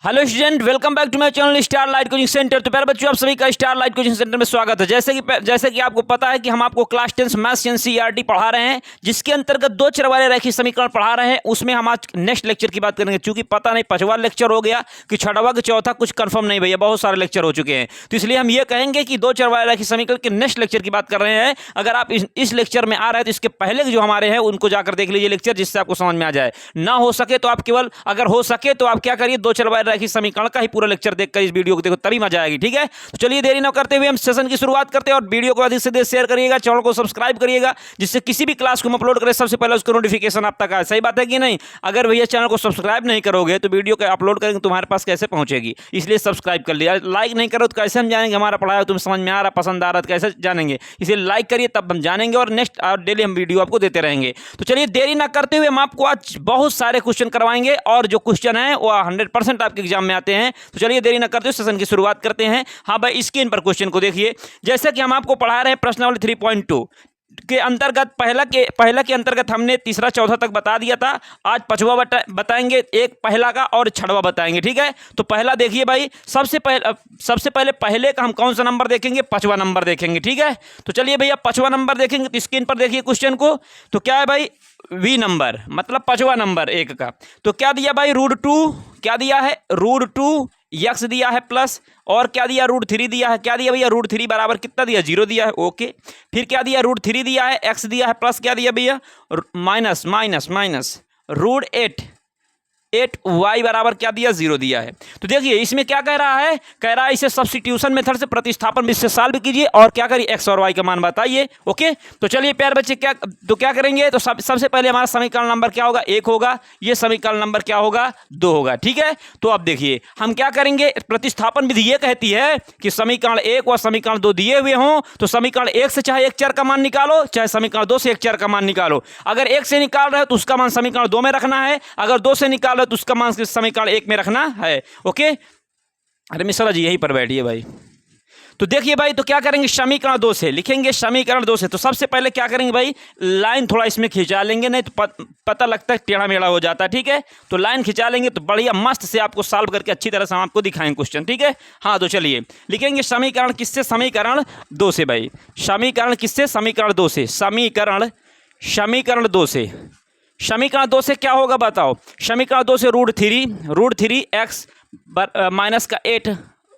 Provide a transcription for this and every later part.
Hello student, welcome back to my channel star light coaching centre. तो प्यारे बच्चों, आप सभी का स्टार लाइट कोचिंग सेंटर में स्वागत है। जैसे कि आपको पता है कि हम आपको क्लास 10 मैथ्स एनसीईआरटी पढ़ा रहे हैं, जिसके अंतर्गत दो चर वाले रैखिक समीकरण पढ़ा रहे हैं। उसमें हम आज नेक्स्ट लेक्चर की बात करेंगे, क्योंकि पता नहीं पांचवा लेक्चर हो गया कि छठवा कि चौथा, कुछ कंफर्म नहीं भैया, बहुत सारे लेक्चर हो चुके हैं। तो इसलिए हम ये कहेंगे कि दो चर वाले रैखिक समीकरण के नेक्स्ट लेक्चर की बात कर रहे हैं। अगर आप इस लेक्चर में आ रहे हैं तो इसके पहले जो हमारे हैं उनको जाकर देख लीजिए लेक्चर, जिससे आपको समझ में आ जाए। ना हो सके तो आप केवल, अगर हो सके तो आप क्या करिए, दो चर वाले रैखिक समीकरण का पूरा लेक्चर देखकर इस वीडियो को देखो, तभी मजा आएगी। ठीक है, तो चलिए देरी न करते हुए हम सेशन की शुरुआत करते हैं। और वीडियो को अधिक से अधिक शेयर करिएगा, चैनल को सब्सक्राइब करिएगा, जिससे किसी भी क्लास को हम अपलोड करें सबसे पहले उसका नोटिफिकेशन आप तक आए। सही बात है कि नहीं? अगर भैया चैनल को सब्सक्राइब नहीं करोगे तो वीडियो को अपलोड करेंगे तुम्हारे पास कैसे पहुंचेगी? इसलिए सब्सक्राइब कर लिया। लाइक नहीं करो तो कैसे हम जानेंगे हमारा पढ़ाया तुम्हें समझ में आ रहा, पसंद आ रहा, कैसे जानेंगे? इसलिए लाइक करिए, तब हम जानेंगे। और नेक्स्ट और डेली हम वीडियो आपको देते रहेंगे। तो चलिए देरी ना करते हुए हम आपको आज बहुत सारे क्वेश्चन करवाएंगे, और जो क्वेश्चन है वो 100% आपके एग्जाम में आते हैं। तो चलिए देरी ना करते हुए सेशन की शुरुआत करते हैं। हाँ भाई, स्क्रीन पर क्वेश्चन को देखिए। जैसे कि हम आपको पढ़ा रहे हैं प्रश्नावली 3.2 के अंतर्गत, पहला के अंतर्गत हमने तीसरा चौथा तक बता दिया था। आज पांचवा बताएंगे, एक पहला का और छठवा बताएंगे। ठीक है, तो पहला देखिए भाई, सबसे पहले पहले का हम कौन सा नंबर देखेंगे? पांचवा नंबर देखेंगे। ठीक है, तो चलिए भैया पांचवा नंबर देखेंगे। तो स्क्रीन पर देखिए क्वेश्चन को। तो क्या है भाई? वी नंबर, मतलब पांचवा नंबर एक का। तो क्या दिया भाई? √2 क्या दिया है? √2 यक्स दिया है प्लस, और क्या दिया? √3 दिया है। क्या दिया भैया? √3 बराबर कितना दिया? 0 दिया है। ओके, फिर क्या दिया? √3 दिया है, एक्स दिया है, प्लस क्या दिया भैया? माइनस √8 बराबर क्या दिया? 0 दिया है। तो देखिए इसमें क्या कह रहा है? कह रहा है इसे सब्स्टिट्यूशन मेथड से, प्रतिस्थापन विधि से सॉल्व कीजिए, और क्या करिए? एक्स और वाई का मान बताइए। ओके, तो चलिए प्यारे बच्चे, क्या करेंगे? तो सबसे पहले हमारा समीकरण नंबर क्या होगा? 1 होगा। ये समीकरण नंबर क्या होगा? 2 होगा। ठीक है, तो अब देखिए हम क्या करेंगे। प्रतिस्थापन विधि ये कहती है कि समीकरण 1 और समीकरण 2 दिए हुए हों तो समीकरण 1 से चाहे एक चर का मान निकालो, चाहे समीकरण 2 से एक चर का मान निकालो। अगर 1 से निकाल रहे हो तो उसका मान समीकरण 2 में रखना है, अगर 2 से निकाल रहे हो तो उसका मान समीकरण 1 में रखना है। ओके, अरे मिश्रा जी यहीं पर बैठिए भाई। तो देखिए भाई, तो क्या करेंगे? समीकरण 2 से लिखेंगे, समीकरण 2 से। तो सबसे पहले क्या करेंगे भाई? लाइन थोड़ा इसमें खिंचा लेंगे, नहीं तो पता लगता है टेढ़ा मेढ़ा हो जाता है। ठीक है, तो लाइन खिंचा लेंगे तो बढ़िया मस्त से आपको सॉल्व करके अच्छी तरह से हम आपको दिखाएंगे क्वेश्चन। ठीक है, हाँ तो चलिए लिखेंगे समीकरण किससे? समीकरण 2 से भाई। समीकरण किससे? समीकरण 2 से। समीकरण 2 से। समीकरण 2 से क्या होगा बताओ? समीकरण 2 से √3 एक्स माइनस का 8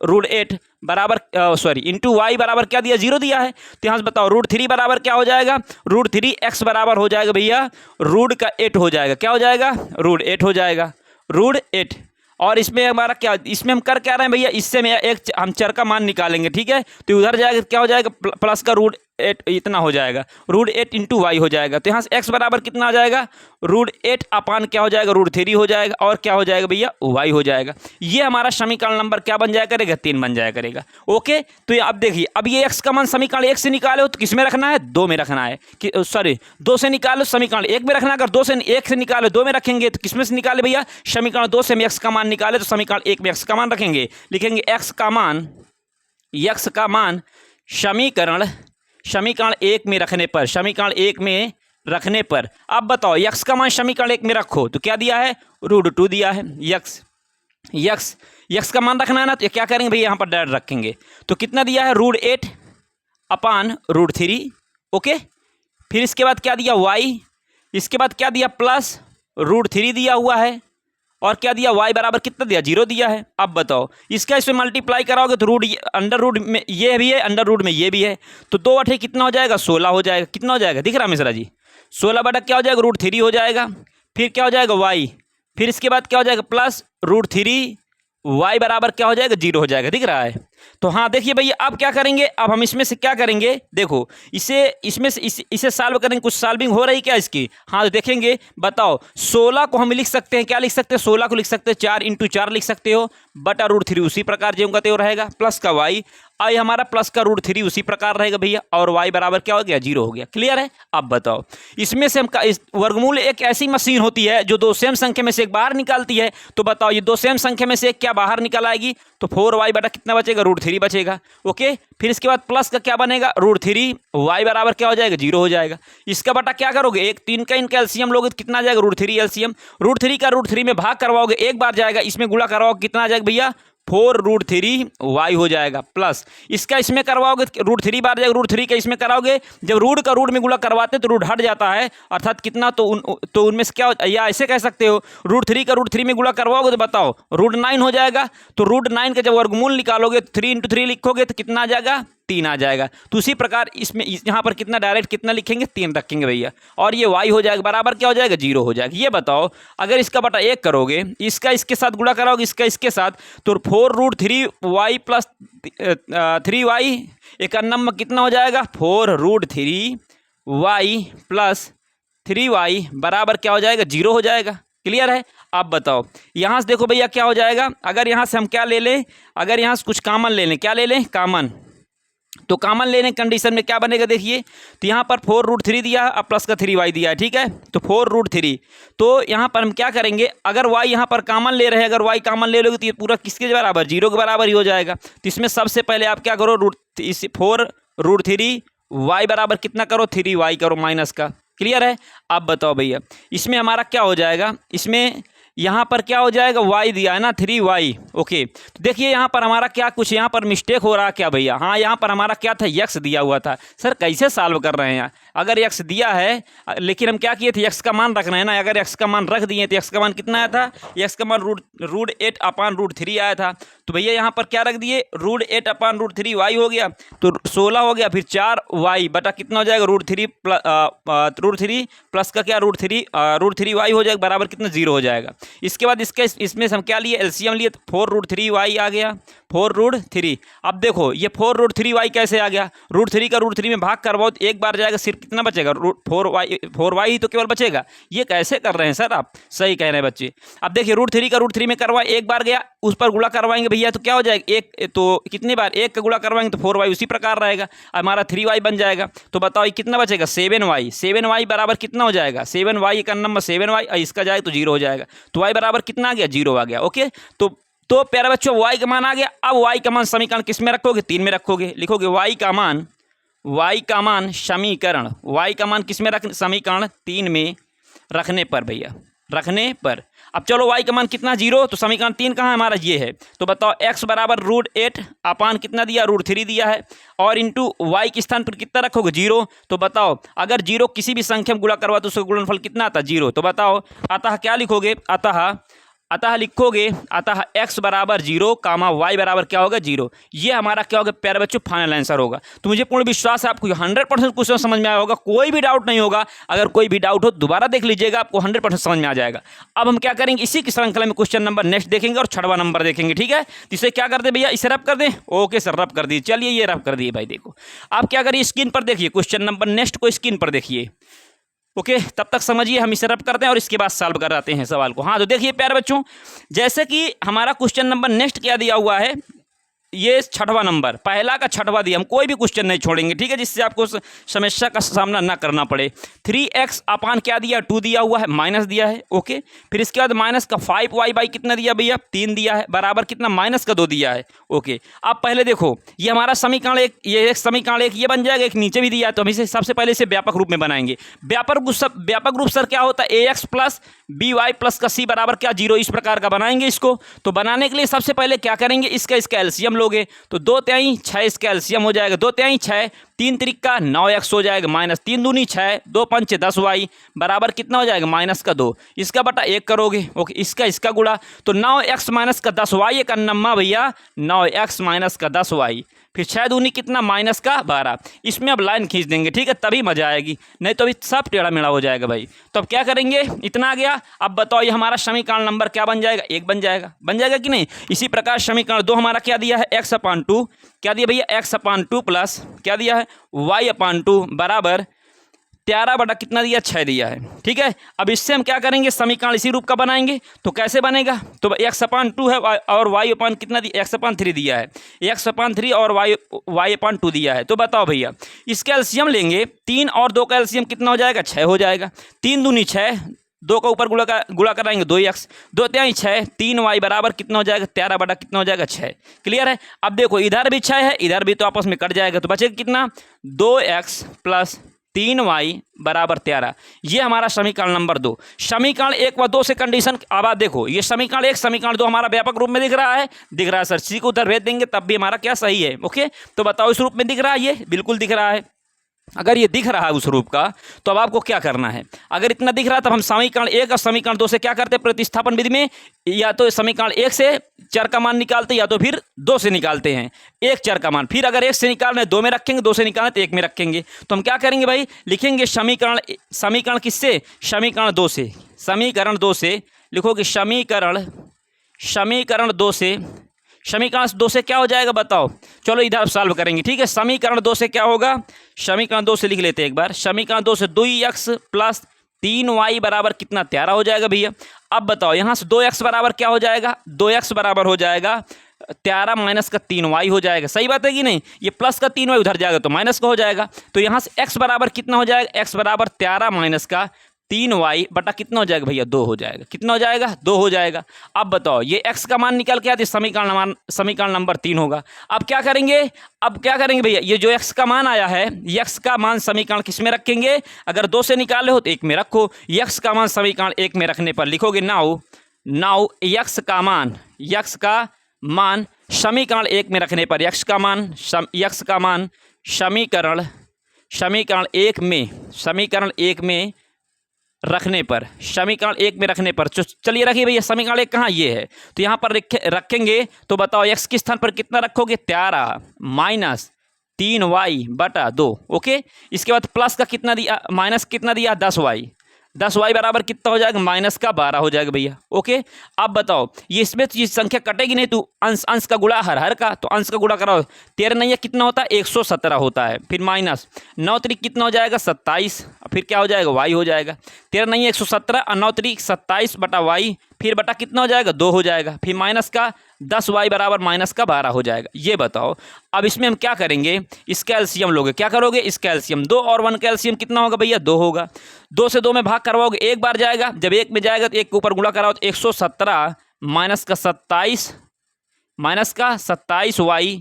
√8 बराबर इंटू वाई बराबर क्या दिया? 0 दिया है। तो यहाँ से बताओ √3 बराबर क्या हो जाएगा? √3 एक्स बराबर हो जाएगा भैया √8 हो जाएगा। क्या हो जाएगा? √8 हो जाएगा, √8। और इसमें हमारा क्या, इसमें हम कर क्या रहे हैं भैया? इससे में एक हम चर का मान निकालेंगे। ठीक है, तो उधर जाएगा क्या हो जाएगा? प्लस का √8 इतना हो जाएगा, √8 इंटू वाई हो जाएगा। तो यहाँ से एक्स बराबर कितना आ जाएगा? √8 अपान क्या हो जाएगा? √3 हो जाएगा, और क्या हो जाएगा भैया? वाई हो जाएगा। ये हमारा समीकरण नंबर क्या बन जाया करेगा? 3 बन जाया करेगा। ओके, तो अब देखिए, अब ये एक्स का मान समीकरण 1 से निकाले हो तो किस में रखना है? 2 में रखना है। 2 से निकालो समीकरण 1 में रखना। अगर 2 से 1 से निकाले 2 में रखेंगे तो किस में से निकाले भैया? समीकरण 2 से हम एक्स का मान निकाले तो समीकरण 1 में एक्स का मान रखेंगे। लिखेंगे एक्स का मान समीकरण 1 में रखने पर, समीकरण 1 में रखने पर अब बताओ यक्स का मान समीकरण 1 में रखो तो क्या दिया है? √2 दिया है। यक्स का मान रखना है ना, तो क्या करेंगे भैया? यहाँ पर डायरेक्ट रखेंगे। तो कितना दिया है? √8 अपान √3। ओके, फिर इसके बाद क्या दिया? वाई। इसके बाद क्या दिया? प्लस √3 दिया हुआ है, और क्या दिया? y बराबर कितना दिया? 0 दिया है। अब बताओ इसका इसमें मल्टीप्लाई कराओगे तो अंडर रूट में ये भी है, अंडर रूट में ये भी है, तो 2 8 कितना हो जाएगा? 16 हो जाएगा। कितना हो जाएगा? दिख रहा मिश्रा जी? 16 बटा क्या हो जाएगा? √3 हो जाएगा। फिर क्या हो जाएगा? y। फिर इसके बाद क्या हो जाएगा? प्लस √3 y बराबर क्या हो जाएगा? 0 हो जाएगा। दिख रहा है? तो हाँ देखिए भैया, अब क्या करेंगे? अब हम इसमें से क्या करेंगे? देखो इसे सॉल्व करेंगे। कुछ सॉल्विंग हो रही क्या इसकी? हाँ तो देखेंगे, बताओ 16 को हम लिख सकते हैं, क्या लिख सकते हैं? 16 को लिख सकते हैं 4 × 4 लिख सकते हो, बटा √3 उसी प्रकार ज्यों का त्यों रहेगा, प्लस का वाई, आई हमारा प्लस का √3 उसी प्रकार रहेगा भैया, और वाई बराबर क्या हो गया? 0 हो गया। क्लियर है? अब बताओ इसमें से हम वर्गमूल एक ऐसी मशीन होती है जो दो सेम संख्या में से एक बाहर निकालती है। तो बताओ ये दो सेम संख्या में से एक क्या बाहर निकल आएगी? तो 4y बटा कितना बचेगा, √3 बचेगा। ओके, फिर इसके बाद प्लस का क्या बनेगा, √3, y बराबर क्या हो जाएगा, 0 हो जाएगा। इसका बटा क्या करोगे, एक 3 का इनका एलसीएम लोगे तो कितना आ जाएगा, √3 एलसीएम। √3 का √3 में भाग करवाओगे, एक बार जाएगा, इसमें गुणा करवाओगे कितना आ जाएगा भैया, 4√3y हो जाएगा। प्लस इसका इसमें करवाओगे √3 बार जाएगा, √3 का इसमें कराओगे, जब रूट का रूट में गुणा करवाते तो रूट हट जाता है, अर्थात कितना, तो उनमें से क्या, या ऐसे कह सकते हो √3 का √3 में गुणा करवाओगे तो बताओ √9 हो जाएगा। तो √9 का जब वर्गमूल निकालोगे 3 × 3 लिखोगे तो कितना आ जाएगा, 3 आ जाएगा। तो उसी प्रकार इसमें यहाँ पर कितना डायरेक्ट कितना लिखेंगे, 3 रखेंगे भैया, और ये y हो जाएगा बराबर क्या हो जाएगा, 0 हो जाएगा। ये बताओ अगर इसका बटा 1 करोगे, इसका इसके साथ गुणा कराओगे, इसका इसके साथ, तो 4√3y प्लस 3y, एक नंबर कितना हो जाएगा, 4√3y प्लस 3y बराबर क्या हो जाएगा, 0 हो जाएगा। क्लियर है। अब बताओ यहाँ से देखो भैया क्या हो जाएगा, अगर यहाँ से हम क्या ले लें, अगर यहाँ से कुछ कॉमन ले लें, क्या ले लें, कॉमन, तो कॉमन लेने कंडीशन में क्या बनेगा, देखिए तो यहाँ पर 4√3 दिया अब प्लस का 3y दिया है, ठीक है, तो 4√3, तो यहाँ पर हम क्या करेंगे, अगर y यहाँ पर कॉमन ले रहे हैं, अगर y कॉमन ले लोगे तो ये पूरा किसके बराबर, 0 के बराबर ही हो जाएगा। तो इसमें सबसे पहले आप क्या करो, 4√3y बराबर कितना करो, 3y करो माइनस का। क्लियर है। अब बताओ भैया इसमें हमारा क्या हो जाएगा, इसमें यहाँ पर क्या हो जाएगा, y दिया है ना, 3y। ओके, तो देखिए यहाँ पर हमारा क्या कुछ यहाँ पर मिस्टेक हो रहा है क्या भैया, हाँ यहाँ पर हमारा क्या था, x दिया हुआ था। सर कैसे सॉल्व कर रहे हैं, अगर x दिया है लेकिन हम क्या किए थे, x का मान रख रहे हैं ना, अगर x का मान रख दिए तो x का मान कितना आया था, x का मान √8/√3 आया था। तो भैया यहाँ पर क्या रख दिए, √8/√3y हो गया, तो 16 हो गया, फिर 4y बटा कितना हो जाएगा, √3 प्लस का क्या, √3y हो जाएगा बराबर कितना, 0 हो जाएगा। इसके बाद इसमें हम क्या लिए, एलसीएम लिए, तो 4√3y आ गया, 4√3। अब देखो ये 4√3y कैसे आ गया, √3 का √3 में भाग करवाओ तो एक बार जाएगा, सिर्फ कितना बचेगा, 4y ही तो केवल बचेगा। ये कैसे कर रहे हैं सर आप, सही कह रहे हैं बच्चे। अब देखिए √3 का √3 में करवाए, एक बार गया, उस पर गुणा करवाएंगे भैया तो क्या हो जाएगा, एक तो कितनी बार, एक का गुणा करवाएंगे तो 4y उसी प्रकार रहेगा, हमारा 3y बन जाएगा। तो बताओ कितना बचेगा, 7y बराबर कितना हो जाएगा, 7y का नंबर 7y, इसका जाए तो 0 हो जाएगा। तो y बराबर कितना आ गया, 0 आ गया। ओके, तो प्यारे बच्चों y का मान आ गया। अब y का मान समीकरण किस में रखोगे, 3 में रखोगे, लिखोगे y का मान समीकरण, y का मान किस में रख, समीकरण 3 में रखने पर भैया, रखने पर। अब चलो y का मान कितना, 0, तो समीकरण 3 कहाँ हमारा, ये है। तो बताओ x बराबर √8 अपान कितना दिया, √3 दिया है, और इंटू y के स्थान पर कितना रखोगे, 0। तो बताओ अगर 0 किसी भी संख्या में गुणा करवा तो उसका गुणनफल कितना आता है, 0। तो बताओ अतः क्या लिखोगे, अतः लिखोगे, अतः x बराबर 0, y बराबर क्या होगा, 0। ये हमारा क्या होगा प्यारे बच्चों, फाइनल आंसर होगा। तो मुझे पूर्ण विश्वास है आपको 100% क्वेश्चन समझ में आया होगा, कोई भी डाउट नहीं होगा। अगर कोई भी डाउट हो दोबारा देख लीजिएगा, आपको 100% समझ में आ जाएगा। अब हम क्या करेंगे, इसी की श्रृंखला में क्वेश्चन नंबर नेक्स्ट देखेंगे और 6वां नंबर देखेंगे, ठीक है। तो इसे क्या कर दे भैया, इसे रब कर दें, ओके सर रब कर दीजिए। चलिए ये रब कर दिए भाई। देखो आप क्या करिए, स्क्रीन पर देखिए, क्वेश्चन नंबर नेक्स्ट को स्क्रीन पर देखिए। ओके, तब तक समझिए, हम इसे रब करते हैं और इसके बाद सॉल्व कराते हैं सवाल को। हाँ तो देखिए प्यारे बच्चों, जैसे कि हमारा क्वेश्चन नंबर नेक्स्ट क्या दिया हुआ है, ये 6वां नंबर, पहला का 6वां दिया, हम कोई भी क्वेश्चन नहीं छोड़ेंगे, ठीक है, जिससे आपको समस्या का सामना ना करना पड़े। 3x अपान क्या दिया, 2 दिया हुआ है, माइनस दिया है। ओके, फिर इसके बाद माइनस का 5y बाई कितना दिया भैया, 3 दिया है, बराबर कितना, माइनस का 2 दिया है। ओके, अब पहले देखो ये हमारा समीकरण एक, ये एक समीकरण एक ये बन जाएगा, एक नीचे भी दिया है, तो हम इसे सबसे पहले इसे व्यापक रूप में बनाएंगे। व्यापक रूप सर क्या होता है, ax प्लस by प्लस का c बराबर क्या, 0, इस प्रकार का बनाएंगे इसको। तो बनाने के लिए सबसे पहले क्या करेंगे, इसका एलसीएम लोगे, तो 2 तिहाई 6 इसका एलसीएम हो जाएगा, 2 तिहाई 6, 3 त्रिका 9x हो जाएगा, माइनस 3 दूनी 6, 2 पंचे 10y बराबर कितना हो जाएगा, माइनस का 2, इसका बटा 1 करोगे। ओके, इसका गुणा, तो 9x माइनस का 10y, एक अन्नमा भैया 9x माइनस का 10y, फिर 6 दूनी कितना, माइनस का 12। इसमें अब लाइन खींच देंगे, ठीक है, तभी मजा आएगी, नहीं तो अभी सब टेढ़ा मेढ़ा हो जाएगा भाई। तो अब क्या करेंगे, इतना आ गया। अब बताओ ये हमारा समीकरण नंबर क्या बन जाएगा, 1 बन जाएगा कि नहीं। इसी प्रकार समीकरण 2 हमारा क्या दिया है, x/2, क्या दिया भैया, x/2 प्लस क्या दिया है, y/2 बराबर 13 बटा कितना दिया, 6 दिया है, ठीक है। अब इससे हम क्या करेंगे, समीकरण इसी रूप का बनाएंगे। तो कैसे बनेगा, तो x/2 है और y/ कितना दिया, x/3 दिया है, x/3 और y/2 दिया है। तो बताओ भैया इसका एलसीएम लेंगे, 3 और 2 का एलसीएम कितना हो जाएगा, 6 हो जाएगा, 3 दूनी 6, 2 का ऊपर गुणा कराएंगे 2x, 2 3 6, 3y बराबर कितना हो जाएगा 13 बटा कितना हो जाएगा 6। क्लियर है। अब देखो इधर भी 6 है, इधर भी, तो आपस में कट जाएगा, तो बचेगा कितना 2x प्लस 3y बराबर 13। ये हमारा समीकरण नंबर 2। समीकरण 1 व 2 से कंडीशन, अब आप देखो ये समीकरण 1 समीकरण 2 हमारा व्यापक रूप में दिख रहा है सर, सी को उधर भेज देंगे तब भी हमारा क्या सही है। ओके, तो बताओ इस रूप में दिख रहा है, ये बिल्कुल दिख रहा है। अगर ये दिख रहा है उस रूप का, तो अब आपको क्या करना है, अगर इतना दिख रहा है तब हम समीकरण 1 और समीकरण 2 से क्या करते हैं, प्रतिस्थापन विधि में या तो समीकरण 1 से चर का मान निकालते हैं या तो फिर 2 से निकालते हैं एक चर का मान, फिर अगर 1 से निकालना है 2 में रखेंगे, 2 से निकालना है तो 1 में रखेंगे। तो हम क्या करेंगे भाई, लिखेंगे समीकरण किससे, समीकरण 2 से, समीकरण 2 से लिखोगे समीकरण 2 से क्या हो जाएगा बताओ। चलो इधर सॉल्व करेंगे, ठीक है। समीकरण 2 से क्या होगा, समीकरण 2 से लिख लेते हैं एक बार। समीकरण 2 से 2x प्लस 3y बराबर कितना 13 हो जाएगा भैया। अब बताओ यहाँ से 2x बराबर क्या हो जाएगा, 2x बराबर हो जाएगा 13 माइनस का 3y हो जाएगा। सही बात है कि नहीं, ये प्लस का 3y उधर जाएगा तो माइनस का हो जाएगा। तो यहाँ से x बराबर कितना हो जाएगा, x बराबर 13 माइनस का 3y बटा कितना हो जाएगा भैया 2 हो जाएगा। कितना हो जाएगा 2 हो जाएगा। अब बताओ ये x का मान निकल के आते समीकरण नंबर 3 होगा। अब क्या करेंगे भैया, ये जो x का मान आया है, x का मान समीकरण किस में रखेंगे, अगर 2 से निकाले हो तो 1 में रखो। x का मान समीकरण 1 में रखने पर लिखोगे नाउ x का मान समीकरण 1 में रखने पर x का मान समीकरण 1 में रखने पर चलिए रखिए भैया, समीकरण 1 कहाँ ये है, तो यहाँ पर रखेंगे तो बताओ x के स्थान पर कितना रखोगे 13 माइनस 3y बटा 2। ओके, इसके बाद प्लस का कितना दिया, माइनस कितना दिया 10y बराबर कितना हो जाएगा माइनस का 12 हो जाएगा भैया। ओके, अब बताओ ये इसमें तो ये संख्या कटेगी नहीं, तो अंश का गुणा हर का, तो अंश का गुणा कराओ 13 नहीं है कितना होता है 117 होता है, फिर माइनस 9 त्रिक कितना हो जाएगा 27, फिर क्या हो जाएगा y हो जाएगा। 13 नहीं है 117 और 9 त्रिक 27 बटा y, फिर बटा कितना हो जाएगा 2 हो जाएगा, फिर माइनस का 10y बराबर माइनस का 12 हो जाएगा। ये बताओ अब इसमें हम क्या करेंगे, इसका एलसीएम लोगे, क्या करोगे इसका एलसीएम, 2 और 1 का एलसीएम कितना होगा भैया 2 होगा। 2 से 2 में भाग करवाओगे, एक बार जाएगा, जब 1 में जाएगा तो 1 के ऊपर गुणा कराओ तो 117 माइनस का 27 y।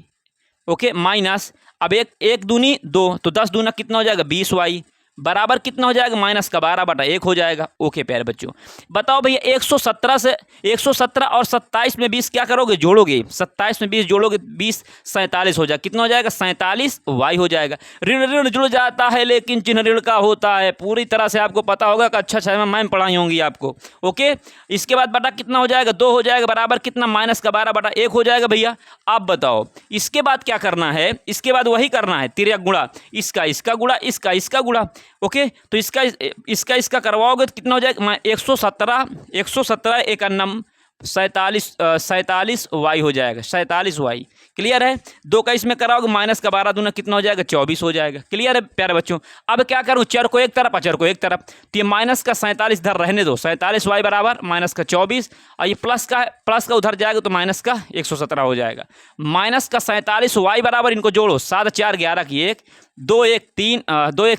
ओके, माइनस अब 1 दूनी 2, तो 10 दूना कितना हो जाएगा 20y बराबर कितना हो जाएगा माइनस का 12 बटा 1 हो जाएगा। ओके प्यारे बच्चों, बताओ भैया 117 और 27 में 20 क्या करोगे जोड़ोगे, 27 में 20 जोड़ोगे 20 47 हो जाएगा, कितना हो जाएगा 47 y हो जाएगा। ऋण जुड़ जाता है लेकिन चिन्ह ऋण का होता है, पूरी तरह से आपको पता होगा कि अच्छा मैम पढ़ाई होंगी आपको। ओके, इसके बाद बटा कितना हो जाएगा 2 हो जाएगा बराबर कितना माइनस का 12 बटा 1 हो जाएगा भैया। अब बताओ इसके बाद क्या करना है, इसके बाद वही करना है तिर्यक गुणा, इसका गुणा इसका गुणा। ओके, तो इसका करवाओगे तो कितना हो जाएगा 117 एक अन्नम 47 y हो जाएगा, 47 y। क्लियर है। 2 का इसमें कराओगे माइनस का 12 दूना कितना हो जाएगा 24 हो जाएगा। क्लियर है प्यारे बच्चों। अब क्या करूँ, चर को एक तरफ अचर को एक तरफ, तो ये माइनस का 47 इधर रहने दो, 47 y बराबर माइनस का 24, और ये प्लस का उधर जाएगा तो माइनस का 117 हो जाएगा। माइनस का 47 y बराबर, इनको जोड़ो 7 4 11 की 1 2 1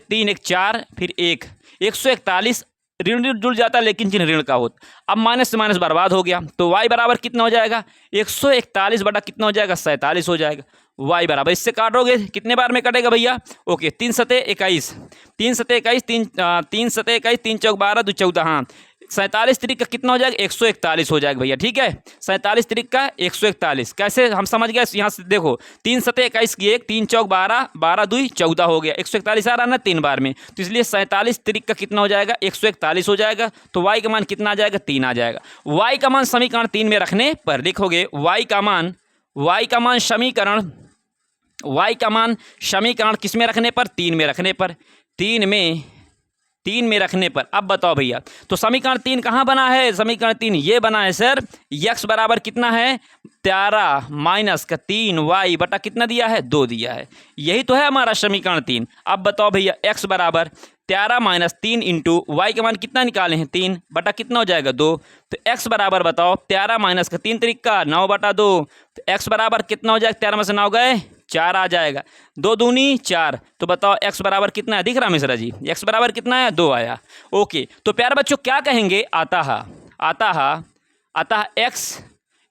3 1 4 फिर 1 141। ऋण जुड़ जाता है लेकिन चिन्ह ऋण का होता। अब माइनस से माइनस बर्बाद हो गया, तो y बराबर कितना हो जाएगा 141 बटा कितना हो जाएगा 47 हो जाएगा। y बराबर, इससे काटोगे कितने बार में कटेगा भैया। ओके, 3 सते 21 3 सते 21 3 चौक 12 2 14, हाँ 47 त्रिक का कितना हो जाएगा 141 हो जाएगा भैया। ठीक है, 47 त्रिक का 141 कैसे हम समझ गए, यहाँ से देखो 3 सते 21 की 1 3 चौक 12 12 2 14 हो गया, 141 आ रहा ना 3 बार में, तो इसलिए 47 त्रिक का कितना हो जाएगा 141 हो जाएगा। तो y का मान कितना आ जाएगा 3 आ जाएगा। y का मान समीकरण 3 में रखने पर लिखोगे y का मान समीकरण किस में रखने पर 3 में रखने पर 3 में रखने पर। अब बताओ भैया, तो समीकरण 3 कहाँ बना है, समीकरण 3 ये बना है सर, x बराबर कितना है 13 माइनस का 3y बटा कितना दिया है 2 दिया है, यही तो है हमारा समीकरण 3। अब बताओ भैया x बराबर 13 माइनस 3 इंटू वाई का मान कितना निकाले हैं 3 बटा कितना हो जाएगा 2, तो x बराबर बताओ 13 माइनस का 3 3 का 9 बटा 2, तो x बराबर कितना हो जाएगा 13 में से 9 गए 4 आ जाएगा, 2 दूनी 4। तो बताओ x बराबर कितना है, दिख रहा मिश्रा जी, x बराबर कितना है, 2 आया। ओके, तो प्यारे बच्चों क्या कहेंगे, अतः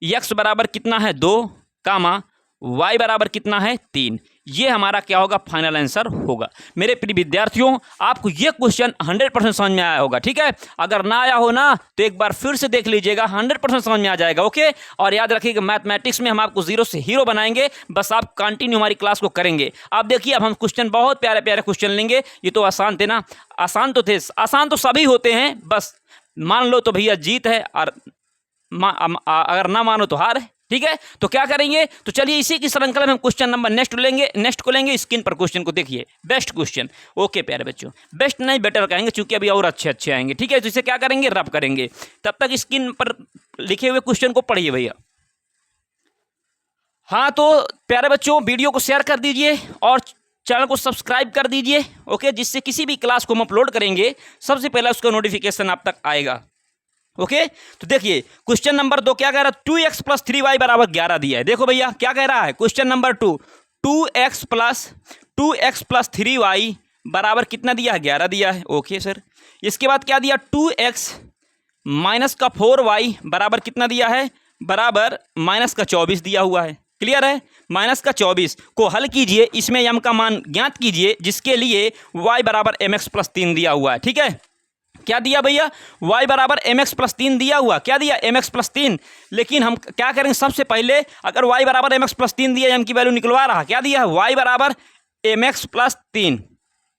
x बराबर कितना है 2, कामा y बराबर कितना है 3। ये हमारा क्या होगा, फाइनल आंसर होगा। मेरे प्रिय विद्यार्थियों, आपको ये क्वेश्चन 100% समझ में आया होगा, ठीक है। अगर ना आया हो ना तो एक बार फिर से देख लीजिएगा, 100% समझ में आ जाएगा। ओके, और याद रखिएगा मैथमेटिक्स में हम आपको जीरो से हीरो बनाएंगे, बस आप कंटिन्यू हमारी क्लास को करेंगे। आप देखिए, अब हम क्वेश्चन बहुत प्यारे प्यारे क्वेश्चन लेंगे। ये तो आसान थे ना, आसान तो थे, आसान तो सभी होते हैं, बस मान लो तो भैया जीत है, और अगर ना मानो तो हार है, ठीक है। तो क्या करेंगे, तो चलिए इसी की श्रृंखला में हम क्वेश्चन नंबर नेक्स्ट को लेंगे। स्क्रीन पर क्वेश्चन को देखिए, बेस्ट क्वेश्चन। ओके प्यारे बच्चों, बेस्ट नहीं बेटर कहेंगे, क्योंकि अभी और अच्छे आएंगे, ठीक है। तो इसे क्या करेंगे, रब करेंगे। तब तक स्क्रीन पर लिखे हुए क्वेश्चन को पढ़िए भैया। हाँ, तो प्यारे बच्चों, वीडियो को शेयर कर दीजिए और चैनल को सब्सक्राइब कर दीजिए, ओके, जिससे किसी भी क्लास को हम अपलोड करेंगे सबसे पहले उसका नोटिफिकेशन आप तक आएगा। ओके, तो देखिए क्वेश्चन नंबर 2 क्या कह रहा है, 2x + 3y = 11 दिया है। देखो भैया क्या कह रहा है, क्वेश्चन नंबर 2, 2x + 3y बराबर कितना दिया है, 11 दिया है। ओके सर, इसके बाद क्या दिया, 2x - 4y बराबर कितना दिया है, बराबर -24 दिया हुआ है। क्लियर है, -24 को हल कीजिए, इसमें m का मान ज्ञात कीजिए, जिसके लिए y बराबर mx + 3 दिया हुआ है, ठीक है। क्या दिया भैया, y बराबर mx + 3 दिया हुआ, क्या दिया, mx + 3। लेकिन हम क्या करेंगे, सबसे पहले अगर y बराबर mx + 3 दिया, m की वैल्यू निकलवा रहा, क्या दिया है, y बराबर mx + 3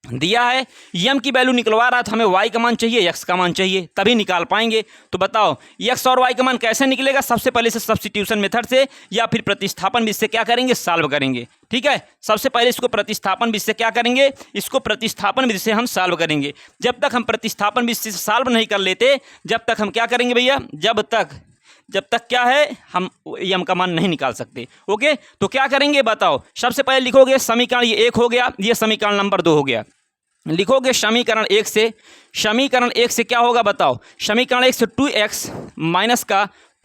दिया है, m की वैल्यू निकलवा रहा, तो हमें y का मान चाहिए, x का मान चाहिए, तभी निकाल पाएंगे। तो बताओ x और y का मान कैसे निकलेगा, सबसे पहले से सब्स्टिट्यूशन मेथड से, या फिर प्रतिस्थापन विधि से क्या करेंगे, सॉल्व करेंगे, ठीक है। सबसे पहले इसको प्रतिस्थापन विधि से क्या करेंगे, इसको प्रतिस्थापन विधि से हम सॉल्व करेंगे। जब तक हम प्रतिस्थापन विधि से सॉल्व नहीं कर लेते, जब तक हम क्या करेंगे भैया, जब तक क्या है, हम m का मान नहीं निकाल सकते। ओके, तो क्या करेंगे बताओ, सबसे पहले लिखोगे समीकरण, ये 1 हो गया, ये समीकरण नंबर 2 हो गया। लिखोगे समीकरण 1 से क्या होगा बताओ, समीकरण 1 से 2x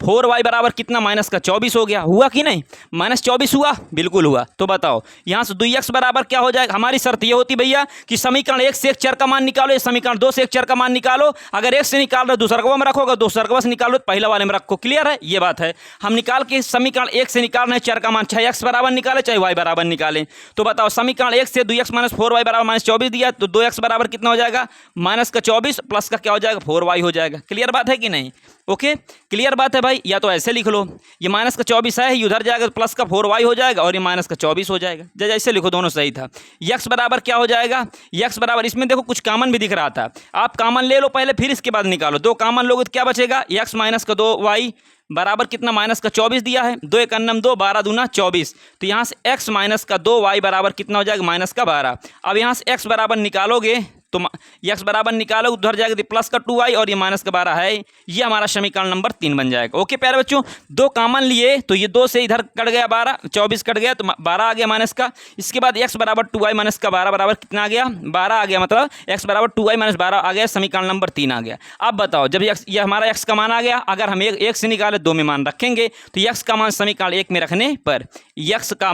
- 4y बराबर कितना, -24 हो गया, हुआ कि नहीं, -24 हुआ, बिल्कुल हुआ। तो बताओ यहाँ से 2x बराबर क्या हो जाएगा, हमारी शर्त ये होती भैया कि समीकरण 1 से एक चर का मान निकालो, या समीकरण 2 से एक चर का मान निकालो। अगर 1 से निकाल रहे हो दूसरा में रखोगे, दूसरा से निकालो तो पहला वाले में रखो। क्लियर है, ये बात है। हम निकाल के समीकरण 1 से निकाल रहे हैं चर का मान, चाहे x बराबर निकाले चाहे y बराबर निकालें। तो बताओ समीकरण 1 से 2x - 4y बराबर -24 दिया, तो 2x बराबर कितना हो जाएगा, -24 प्लस का क्या हो जाएगा, 4y हो जाएगा। क्लियर बात है कि नहीं, ओके, क्लियर बात है भाई। या तो ऐसे लिख लो, ये -24 है, ये उधर जाएगा तो प्लस का 4y हो जाएगा, और ये -24 हो जाएगा। जैसे लिखो, दोनों सही था। x बराबर क्या हो जाएगा, x बराबर, इसमें देखो कुछ कॉमन भी दिख रहा था, आप कॉमन ले लो पहले, फिर इसके बाद निकालो। 2 कॉमन लोगे तो क्या बचेगा, x - 2y बराबर कितना, -24 दिया है, 2 × 2 12 दूना 24। तो यहाँ से x - 2y बराबर कितना हो जाएगा, -12। अब यहाँ से x बराबर निकालोगे तो x बराबर निकालो, उधर जाएगा तो प्लस का 2y, और ये -12 है, ये हमारा समीकरण नंबर 3 बन जाएगा। ओके प्यारे बच्चों, 2 कॉमन लिए तो ये 2 से इधर कट गया 12, 24 कट गया तो 12 आ गया माइनस का। इसके बाद x बराबर 2y - 12 बराबर कितना आ गया, 12 आ गया, मतलब x बराबर 2y - 12 आ गया, समीकरण नंबर 3 आ गया। अब बताओ, जब ये हमारा x का मान आ गया, अगर हम 1 से निकाले 2 में मान रखेंगे, तो x का मान समीकरण 1 में रखने पर x का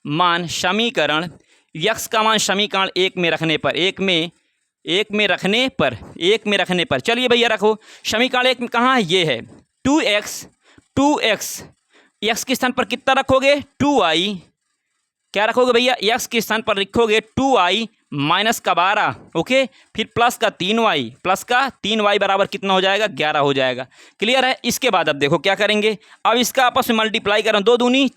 मान समीकरण समीकरण 1 में रखने पर, 1 में रखने पर, चलिए भैया रखो समीकरण 1 में, कहाँ है, ये है 2x x के स्थान पर कितना रखोगे, 2y, क्या रखोगे भैया, x के स्थान पर लिखोगे 2y - 12, ओके, फिर प्लस का 3y बराबर कितना हो जाएगा, 11 हो जाएगा। क्लियर है। इसके बाद अब देखो क्या करेंगे, अब इसका आपस में मल्टीप्लाई करें, 2 दूनी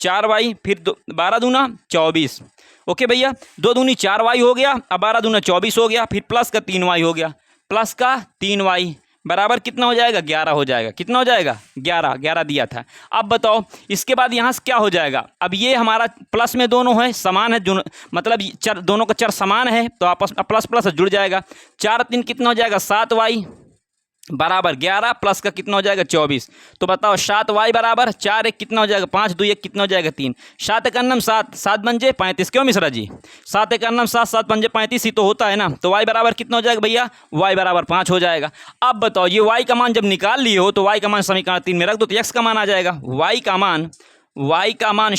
4y, फिर 12 दूना 24, ओके भैया, 2 दूनी 4y हो गया, अब 12 दूना 24 हो गया, फिर प्लस का 3y हो गया, प्लस का 3y बराबर कितना हो जाएगा, 11 हो जाएगा। कितना हो जाएगा, 11 दिया था। अब बताओ इसके बाद यहाँ से क्या हो जाएगा, अब ये हमारा प्लस में दोनों है, समान है, मतलब चर, दोनों का चर समान है, तो आपस में प्लस प्लस जुड़ जाएगा। 4 3 कितना हो जाएगा, 7y बराबर 11, प्लस का कितना हो जाएगा, 24। तो बताओ 7y बराबर 4 1 कितना हो जाएगा, 5 2 1 कितना हो जाएगा, 3। 7 1 7 7 पंजे 35, क्यों मिश्रा जी, 7 1 7 7 पंजे 35 ही तो होता है ना। तो y बराबर कितना हो जाएगा भैया, y बराबर 5 हो जाएगा। अब बताओ ये y का मान जब निकाल लिए हो, तो y का मान समीकरण 3 में रख दो, तो x का मान आ जाएगा, y का मान y का मान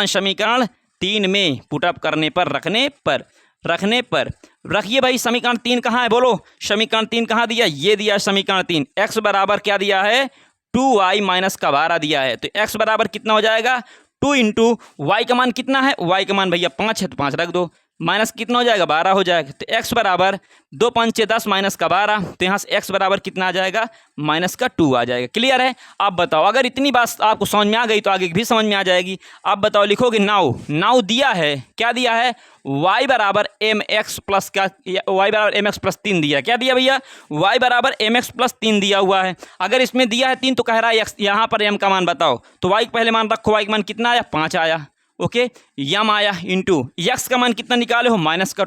समीकरण 3 में पुटअप करने पर रखने पर रखिए भाई। समीकरण 3 कहाँ है बोलो? समीकरण 3 कहाँ दिया? ये दिया समीकरण 3। x बराबर क्या दिया है? 2y माइनस का 12 दिया है। तो x बराबर कितना हो जाएगा? 2 इंटू वाई का मान कितना है? y का मान भैया 5 है तो 5 रख दो, माइनस कितना हो जाएगा? 12 हो जाएगा। तो x बराबर 2 5 10 माइनस का 12, तो यहाँ से x बराबर कितना आ जाएगा? माइनस का 2 आ जाएगा। क्लियर है? आप बताओ, अगर इतनी बात आपको समझ में आ गई तो आगे भी समझ में आ जाएगी। आप बताओ, लिखोगे नाउ दिया है, क्या दिया है? y बराबर mx प्लस क्या? y बराबर mx प्लस 3 दिया। क्या दिया भैया? y बराबर mx प्लस 3 दिया हुआ है। अगर इसमें दिया है 3 तो कह रहा है x, यहाँ पर m का मान बताओ। तो y पहले मान रखो, y का मान कितना आया? 5 आया। ओके, यम आया इंटू यक्स का मान कितना निकाले हो? माइनस का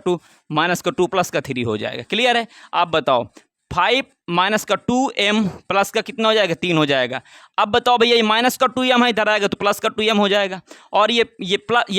2 प्लस का 3 हो जाएगा। क्लियर है? आप बताओ, 5 माइनस का 2m प्लस का कितना हो जाएगा? 3 हो जाएगा। अब बताओ भैया, ये माइनस का 2m है, इधर आएगा तो प्लस का 2m हो जाएगा, और ये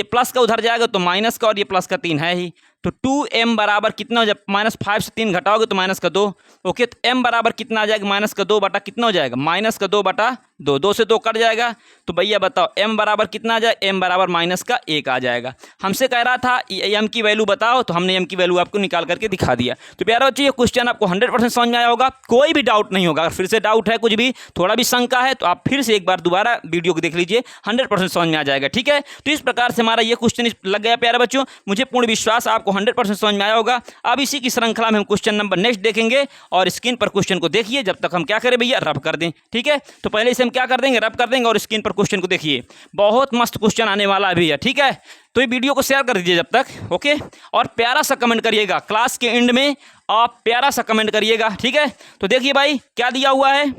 प्लस का उधर जाएगा तो माइनस का, और ये प्लस का 3 है ही। तो 2m बराबर कितना हो जाएगा? माइनस 5 से 3 घटाओगे तो माइनस का 2। ओके, तो m बराबर कितना आ जाएगा? माइनस का 2 बटा कितना हो जाएगा? माइनस का 2 बटा 2, 2 से 2 कट जाएगा। तो भैया बताओ m बराबर कितना आ जाएगा? m बराबर माइनस का 1 आ जाएगा। हमसे कह रहा था m की वैल्यू बताओ, तो हमने m की वैल्यू आपको निकाल करके दिखा दिया। तो प्यारे बच्चों, ये क्वेश्चन आपको 100% समझ में आया होगा, कोई भी डाउट नहीं होगा। अगर फिर से डाउट है, कुछ भी थोड़ा भी शंका है, तो आप फिर से एक बार दोबारा वीडियो को देख लीजिए, 100% समझ में आ जाएगा। ठीक है? तो इस प्रकार से हमारा ये क्वेश्चन लग गया प्यारे बच्चों। मुझे पूर्ण विश्वास आपको 100% समझ में आया होगा। अब इसी की श्रृंखला में हम क्वेश्चन नंबर नेक्स्ट देखेंगे, और स्क्रीन पर क्वेश्चन को देखिए। जब तक हम क्या करें भैया? रब कर दें। ठीक है? तो पहले इसे हम क्या कर देंगे? रब कर देंगे, और स्क्रीन पर क्वेश्चन को देखिए। बहुत मस्त क्वेश्चन आने वाला है भैया। ठीक है? तो ये वीडियो को शेयर कर दीजिए जब तक। ओके, और प्यारा सा कमेंट करिएगा। क्लास के एंड में आप प्यारा सा कमेंट करिएगा। ठीक है? तो देखिए भाई, क्या दिया हुआ है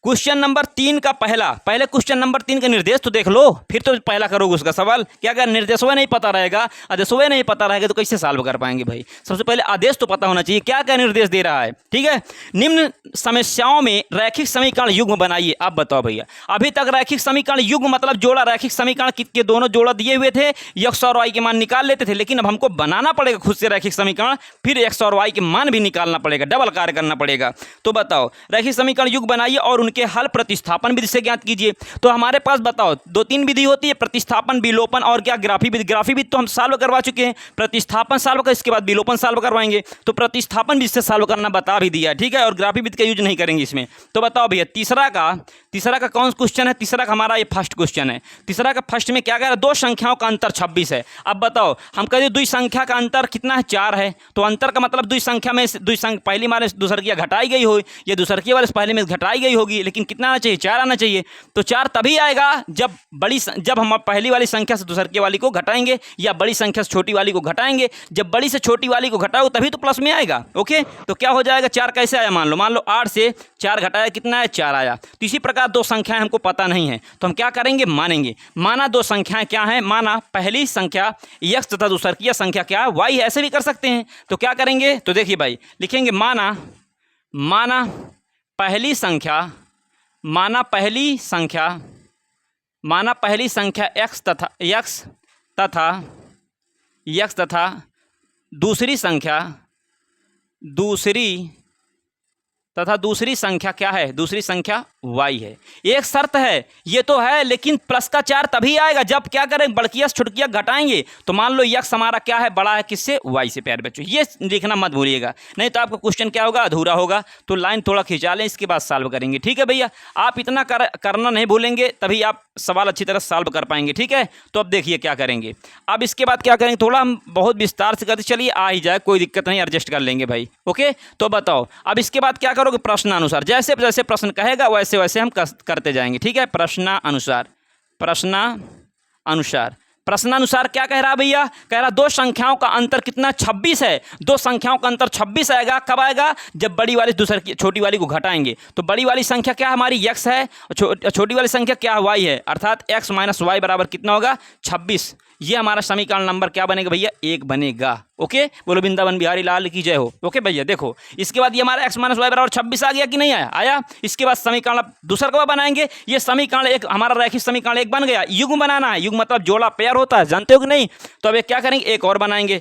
क्वेश्चन नंबर 3 का पहले क्वेश्चन नंबर 3 का निर्देश तो देख लो, फिर तो पहला करोगे उसका सवाल। क्या अगर निर्देश नहीं पता रहेगा, आदेश नहीं पता रहेगा, तो कैसे सॉल्व कर पाएंगे भाई? सबसे पहले आदेश तो पता होना चाहिए, क्या क्या निर्देश दे रहा है। ठीक है? निम्न समस्याओं में रैखिक समीकरण युग्म बनाइए। आप बताओ भैया, अभी तक रैखिक समीकरण युग्म मतलब जोड़ा, रैखिक समीकरण के दोनों जोड़ा दिए हुए थे, x और y के मान निकाल लेते थे। लेकिन अब हमको बनाना पड़ेगा खुद से रैखिक समीकरण, फिर x और y के मान भी निकालना पड़ेगा, डबल कार्य करना पड़ेगा। तो बताओ, रैखिक समीकरण युग्म बनाइए और के हल प्रतिस्थापन विधि से ज्ञात कीजिए। तो हमारे पास बताओ 2-3 विधि होती है, प्रतिस्थापन, विलोपन और क्या? ग्राफी विधि। ग्राफी विधि तो हम सॉल्व करवा चुके हैं, प्रतिस्थापन सॉल्व कर, इसके बाद विलोपन सॉल्व करवाएंगे। तो प्रतिस्थापन विधि से सॉल्व करना बता भी दिया। ठीक है? और ग्राफी विधि का यूज नहीं करेंगे इसमें। तो बताओ भैया, तीसरा का कौन क्वेश्चन है? तीसरा का हमारा ये फर्स्ट क्वेश्चन है। तीसरा का फर्स्ट में क्या कह रहा है? दो संख्याओं का अंतर 26 है। अब बताओ, हम कह दो संख्या का अंतर कितना है? 4 है। तो अंतर का मतलब दुई संख्या में पहली मारे दूसरकिया घटाई गई हो, या दूसरकिया वाले पहले में घटाई गई होगी, लेकिन कितना आना चाहिए? 4 आना चाहिए। तो 4 तभी आएगा जब हम पहली वाली संख्या से दूसरकी वाली को घटाएंगे, या बड़ी संख्या से छोटी वाली को घटाएंगे। जब बड़ी से छोटी वाली को घटाओ तभी तो प्लस में आएगा। ओके, तो क्या हो जाएगा? 4 कैसे आया? मान लो 8 से 4 घटाया, कितना है? 4 आया। तो इसी प्रकार दो संख्याएं हमको पता नहीं है, तो हम क्या करेंगे? मानेंगे। माना दो संख्याएं क्या है? माना पहली संख्या x तथा दूसरकी संख्या क्या है? y है। ऐसे भी कर सकते हैं। तो क्या करेंगे? तो देखिए भाई, लिखेंगे माना पहली संख्या x तथा दूसरी संख्या क्या है? दूसरी संख्या y है। एक शर्त है, ये तो है, लेकिन प्लस का 4 तभी आएगा जब क्या करें? बड़किया से छुटकिया घटाएंगे। तो मान लो x हमारा क्या है? बड़ा है किससे? y से। प्यारे बच्चों, ये लिखना मत भूलिएगा, नहीं तो आपका क्वेश्चन क्या होगा? अधूरा होगा। तो लाइन थोड़ा खिंचा लें, इसके बाद सॉल्व करेंगे। ठीक है भैया? आप इतना करना नहीं भूलेंगे, तभी आप सवाल अच्छी तरह सॉल्व कर पाएंगे। ठीक है? तो अब देखिए क्या करेंगे। अब इसके बाद क्या करेंगे? थोड़ा हम बहुत विस्तार से करते चलिए, आ ही जाए, कोई दिक्कत नहीं, एडजस्ट कर लेंगे भाई। ओके, तो बताओ अब इसके बाद क्या करोगे? प्रश्नानुसार, जैसे जैसे प्रश्न कहेगा वैसे वैसे हम करते जाएंगे। ठीक है? प्रश्नानुसार क्या कह रहा है भैया? कह रहा दो संख्याओं का अंतर कितना? 26 है। दो संख्याओं का अंतर 26 आएगा। कब आएगा? जब बड़ी वाली दूसरी छोटी वाली को घटाएंगे। तो बड़ी वाली संख्या क्या हमारी? x है, छोटी वाली संख्या क्या? y है। अर्थात x माइनस वाई बराबर कितना होगा? 26। ये हमारा समीकरण नंबर क्या बनेगा भैया? 1 बनेगा। ओके, बोलो वृंदावन बिहारी लाल की जय हो। ओके भैया, देखो इसके बाद ये हमारा x माइनस वाई बराबर 26 आ गया कि नहीं आया? आया। इसके बाद समीकरण दूसरा कब बनाएंगे? ये समीकरण एक हमारा रैखिक समीकरण 1 बन गया। युग्म बनाना है, युग्म मतलब जोड़ा, पेयर होता है, जानते हो कि नहीं? तो अब क्या करेंगे? एक और बनाएंगे।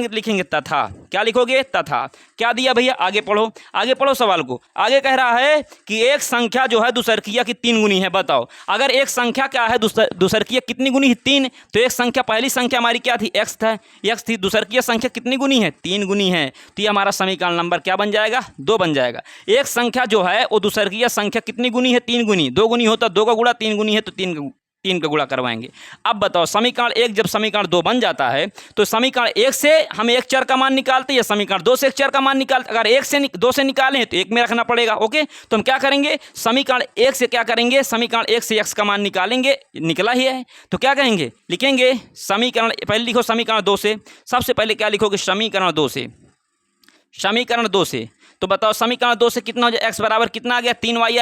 तो लिखेंगे तथा क्या लिखोगे? तथा। क्या दिया भैया? आगे पढ़ो, आगे पढ़ो सवाल को। आगे कह रहा है कि एक संख्या जो है दुसरकिया की 3 गुनी है। बताओ, अगर एक संख्या क्या है दुसरकिया कितनी गुनी है? 3। तो एक संख्या, पहली संख्या हमारी क्या थी? x था, x थी। दुसरकिया संख्या कितनी गुनी है? 3 गुनी है। तो ये हमारा समीकरण नंबर क्या बन जाएगा? 2 बन जाएगा। एक संख्या जो है वो दुसरकिया संख्या कितनी गुनी है? 3 गुनी। 2 गुनी होता 2 का गुणा, 3 गुनी है तो 3 का गुणा करवाएंगे। अब बताओ, समीकरण 1 जब समीकरण 2 बन जाता है तो समीकरण 1 से हम एक चर का मान निकालते हैं या समीकरण 2 से एक चर का मान निकालते? अगर 1 से 2 से निकालें तो 1 में रखना पड़ेगा। ओके, तो हम क्या करेंगे? समीकरण 1 से क्या करेंगे? समीकरण 1 से x का मान निकालेंगे। निकला ही है तो क्या कहेंगे? लिखेंगे समीकरण, पहले लिखो समीकरण 2 से। सबसे पहले क्या लिखोगे? समीकरण 2 से। समीकरण 2 से तो बताओ समीकरण 2 से कितना हो जाए? x बराबर कितना आ गया? 3y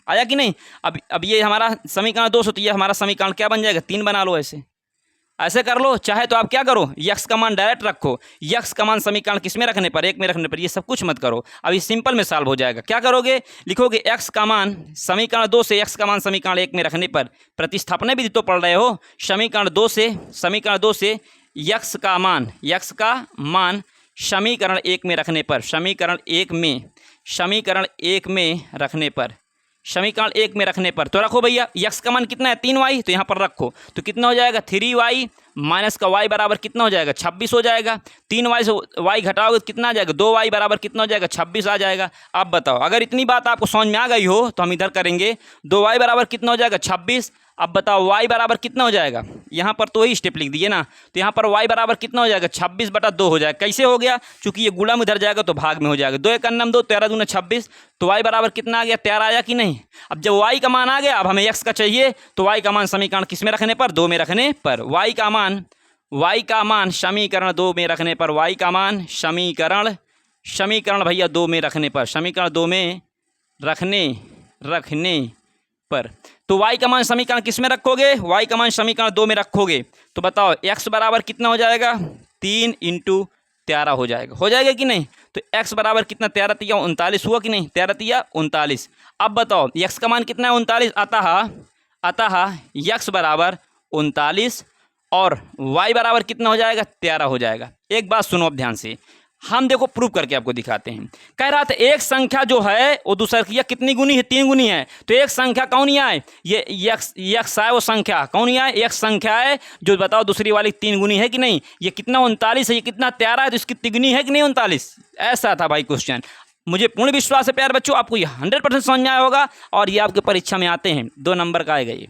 आया कि नहीं? अब ये हमारा समीकरण 2 से, तो ये हमारा समीकरण क्या बन जाएगा? 3 बना लो। ऐसे कर लो। चाहे तो आप क्या करो, यक्स का मान डायरेक्ट रखो। यक्स का मान समीकरण किस में रखने पर? 1 में रखने पर। ये सब कुछ मत करो, अभी सिंपल में सॉल्व हो जाएगा। क्या करोगे? लिखोगे एक्स का मान समीकरण 2 से, एक्स का मान समीकरण 1 में रखने पर, प्रतिस्थापन विधि तो पढ़ रहे हो। समीकरण 2 से यक्स का मान समीकरण 1 में रखने पर, समीकरण 1 में रखने पर तो रखो भैया। यक्स का मान कितना है? 3y। तो यहाँ पर रखो तो कितना हो जाएगा? 3y माइनस का y बराबर कितना हो जाएगा? 26 हो जाएगा। 3y से y घटाओगे तो कितना आ जाएगा? 2y बराबर कितना हो जाएगा? 26 आ जाएगा। अब बताओ, अगर इतनी बात आपको समझ में आ गई हो तो हम इधर करेंगे। 2y बराबर कितना हो जाएगा? 26। अब बताओ y बराबर कितना हो जाएगा? यहाँ पर तो वही स्टेप लिख दिए ना, तो यहाँ पर y बराबर कितना हो जाएगा? 26/2 हो जाएगा। कैसे हो गया? चूंकि ये गुणा में उधर जाएगा तो भाग में हो जाएगा। 2 1 2, 13 दूना 26। तो y बराबर कितना आ गया? 13 आया कि नहीं? अब जब y का मान आ गया, अब हमें x का चाहिए, तो y का मान समीकरण किस में रखने पर? 2 में रखने पर। y का मान समीकरण 2 में रखने पर, y का मान समीकरण भैया 2 में रखने पर, समीकरण 2 में रखने पर। तो y का मान समीकरण किस में रखोगे? y का मान समीकरण 2 में रखोगे तो बताओ x बराबर कितना हो जाएगा? 3 × 13 हो जाएगा कि नहीं? तो x बराबर कितना? 13 तिया 39 हुआ कि नहीं? 13 तिया 39। अब बताओ x का मान कितना है? 39। अतः x बराबर 39 और y बराबर कितना हो जाएगा? 13 हो जाएगा। एक बात सुनो अब ध्यान से, हम देखो प्रूव करके आपको दिखाते हैं। कह रहा था एक संख्या जो है वो दूसरकिया कितनी गुनी है? 3 गुनी है। तो एक संख्या कौन ही आए? ये यक्स है वो संख्या। कौन ही आए? एक संख्या है जो बताओ दूसरी वाली 3 गुनी है कि नहीं? ये कितना 39 है, ये कितना 13 है, तो इसकी तिगुनी है कि नहीं 39? ऐसा था भाई क्वेश्चन। मुझे पूर्ण विश्वास है प्यार बच्चों, आपको ये 100% समझ में आया होगा और ये आपके परीक्षा में आते हैं। 2 नंबर का आएगा, ये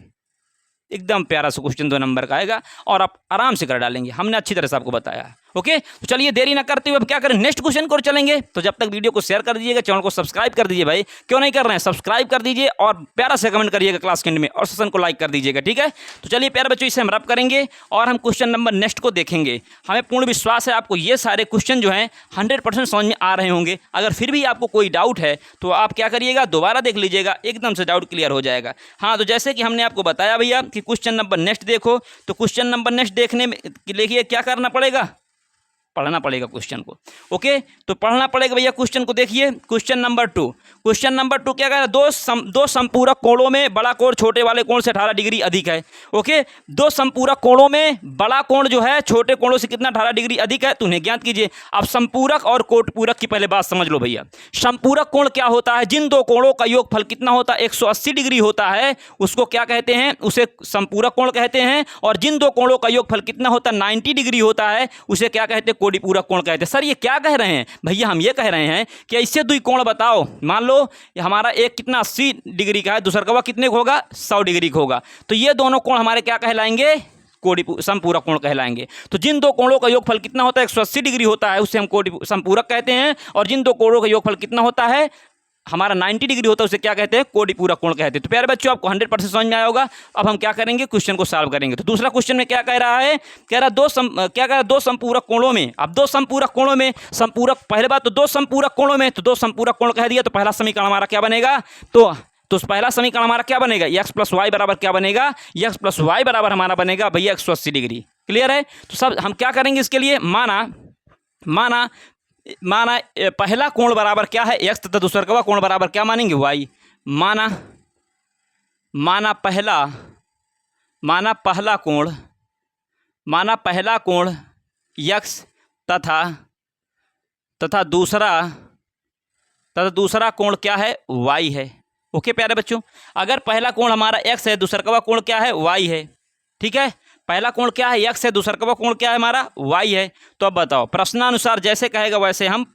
एकदम प्यारा सा क्वेश्चन 2 नंबर का आएगा और आप आराम से कर डालेंगे। हमने अच्छी तरह से आपको बताया है। ओके, तो चलिए देरी ना करते हुए अब क्या करें, नेक्स्ट क्वेश्चन को चलेंगे। तो जब तक वीडियो को शेयर कर दीजिएगा, चैनल को सब्सक्राइब कर दीजिए भाई, क्यों नहीं कर रहे हैं? सब्सक्राइब कर दीजिए और प्यारा से कमेंट करिएगा क्लास के एंड में और सेशन को लाइक कर दीजिएगा। ठीक है, तो चलिए प्यारे बच्चों, इसे हम रब करेंगे और हम क्वेश्चन नंबर नेक्स्ट को देखेंगे। हमें पूर्ण विश्वास है आपको ये सारे क्वेश्चन जो हैं 100% समझ में आ रहे होंगे। अगर फिर भी आपको कोई डाउट है तो आप क्या करिएगा, दोबारा देख लीजिएगा, एकदम से डाउट क्लियर हो जाएगा। हाँ, तो जैसे कि हमने आपको बताया भैया कि क्वेश्चन नंबर नेक्स्ट देखो, तो क्वेश्चन नंबर नेक्स्ट देखने में देखिए क्या करना पड़ेगा, पढ़ना पड़ेगा क्वेश्चन को। ओके, तो पढ़ना पड़ेगा भैया क्वेश्चन को। देखिए क्वेश्चन नंबर 2 क्या कह रहा है? दो संपूरक कोणों में बड़ा कोण छोटे वाले कोण से 18 डिग्री अधिक है। ओके, 2 संपूरक कोणों में बड़ा कोण जो है छोटे कोणों से कितना 18 डिग्री अधिक है, तो उन्हें ज्ञात कीजिए। अब संपूरक और कोटपूरक की पहले बात समझ लो भैया। संपूरक कोण क्या होता है? जिन 2 कोणों का योगफल कितना होता है? 180 डिग्री होता है, उसको क्या कहते हैं? उसे संपूरक कोण कहते हैं। और जिन 2 कोणों का योगफल कितना होता है? 90 डिग्री होता है, उसे क्या कहते हैं? कोटिपूरक कोण कहते हैं। सर ये क्या कह रहे हैं भैया? हम ये कह रहे हैं कि ऐसे 2 कोण बताओ, मान लो हमारा एक कितना 80 डिग्री का है, दूसरा का कितने का होगा? 100 डिग्री का होगा। तो ये दोनों कोण हमारे क्या कहलाएंगे? संपूरक कोण कहलाएंगे। तो जिन 2 कोणों का योगफल कितना होता है? 180 डिग्री होता है, उसे हम संपूरक कहते हैं। और जिन 2 कोणों का योगफल कितना होता है? हमारा 90 डिग्री होता है, उसे क्या कहते हैं? कोटिपूरक कोण कहते हैं। तो प्यारे बच्चों, आपको 100% समझ में आया होगा। अब हम क्या करेंगे, क्वेश्चन को सॉल्व करेंगे। तो दूसरा क्वेश्चन में क्या कह रहा है? कह रहा है 2 संपूरक कोणों में। अब 2 संपूरक कोणों में, संपूरक पहले बात तो 2 संपूरक कोणों में, तो 2 संपूरक कोण कह दिया, तो पहला समीकरण हमारा क्या बनेगा? तो पहला समीकरण हमारा क्या बनेगा? x + y बराबर क्या बनेगा? x + y बराबर हमारा बनेगा भैया 180 डिग्री। क्लियर है? तो सब हम क्या करेंगे इसके लिए, माना पहला कोण बराबर क्या है? x तथा दूसरा का कोण बराबर क्या मानेंगे? y। माना पहला कोण x तथा दूसरा कोण क्या है, y है। ओके प्यारे बच्चों, अगर पहला कोण हमारा x है, दूसरा कोण क्या है, y है। ठीक है, पहला कोण क्या है, x है, दूसरा कोण क्या है हमारा, y है। तो अब बताओ, प्रश्नानुसार जैसे कहेगा वैसे हम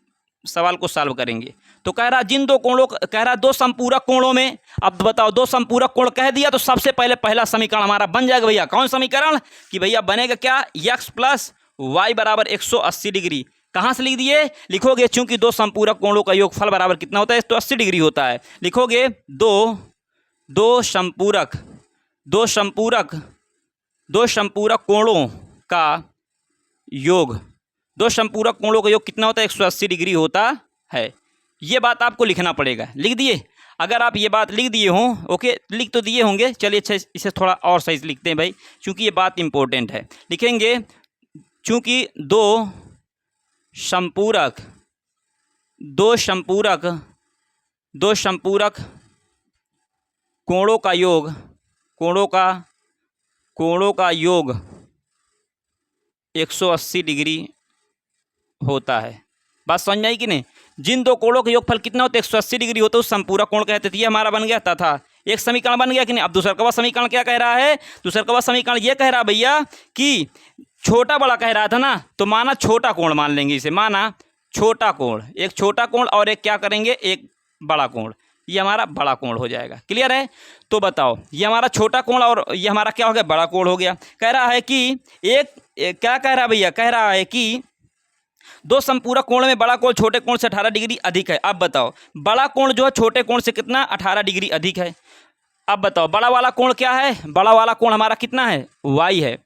सवाल को सॉल्व करेंगे। तो कह रहा जिन दो कोणों, कह रहा दो संपूरक कोणों में, अब बताओ दो संपूरक कोण कह दिया तो सबसे पहले पहला समीकरण हमारा बन जाएगा भैया। कौन समीकरण कि भैया बनेगा क्या, x प्लस वाई बराबर 180 डिग्री। कहाँ से लिख दिए, लिखोगे चूंकि दो संपूरक कोणों का योगफल बराबर कितना होता है, तो 80 डिग्री होता है। लिखोगे दो संपूरक कोणों का योग, दो संपूरक कोणों का योग कितना होता है, 180 डिग्री होता है। ये बात आपको लिखना पड़ेगा। लिख दिए, अगर आप ये बात लिख दिए हों, ओके, लिख तो दिए होंगे, चलिए अच्छा इसे थोड़ा और सही से लिखते हैं भाई, क्योंकि ये बात इंपॉर्टेंट है। लिखेंगे चूंकि दो संपूरक कोणों का योग 180 डिग्री होता है। बात समझ में आई कि नहीं। जिन दो कोणों का योगफल कितना होता है, 180 डिग्री होता है, उस संपूरक कोण कहते थे। ये हमारा बन गया, तथा एक समीकरण बन गया कि नहीं। अब दूसरा का समीकरण क्या कह रहा है, दूसरा का समीकरण ये कह रहा भैया कि छोटा बड़ा कह रहा था ना, तो माना छोटा कोण मान लेंगे इसे, माना छोटा कोण, एक छोटा कोण और एक क्या करेंगे, एक बड़ा कोण। ये हमारा बड़ा कोण हो जाएगा। क्लियर है। तो बताओ, ये हमारा छोटा कोण और ये हमारा क्या हो गया, बड़ा कोण हो गया। कह रहा है कि क्या कह रहा है भैया, कह रहा है कि दो संपूरक कोण में बड़ा कोण छोटे कोण से 18 डिग्री अधिक है। अब बताओ, बड़ा कोण जो है छोटे कोण से कितना, 18 डिग्री अधिक है। अब बताओ, बड़ा वाला कोण क्या है, बड़ा वाला कोण हमारा कितना है, y है।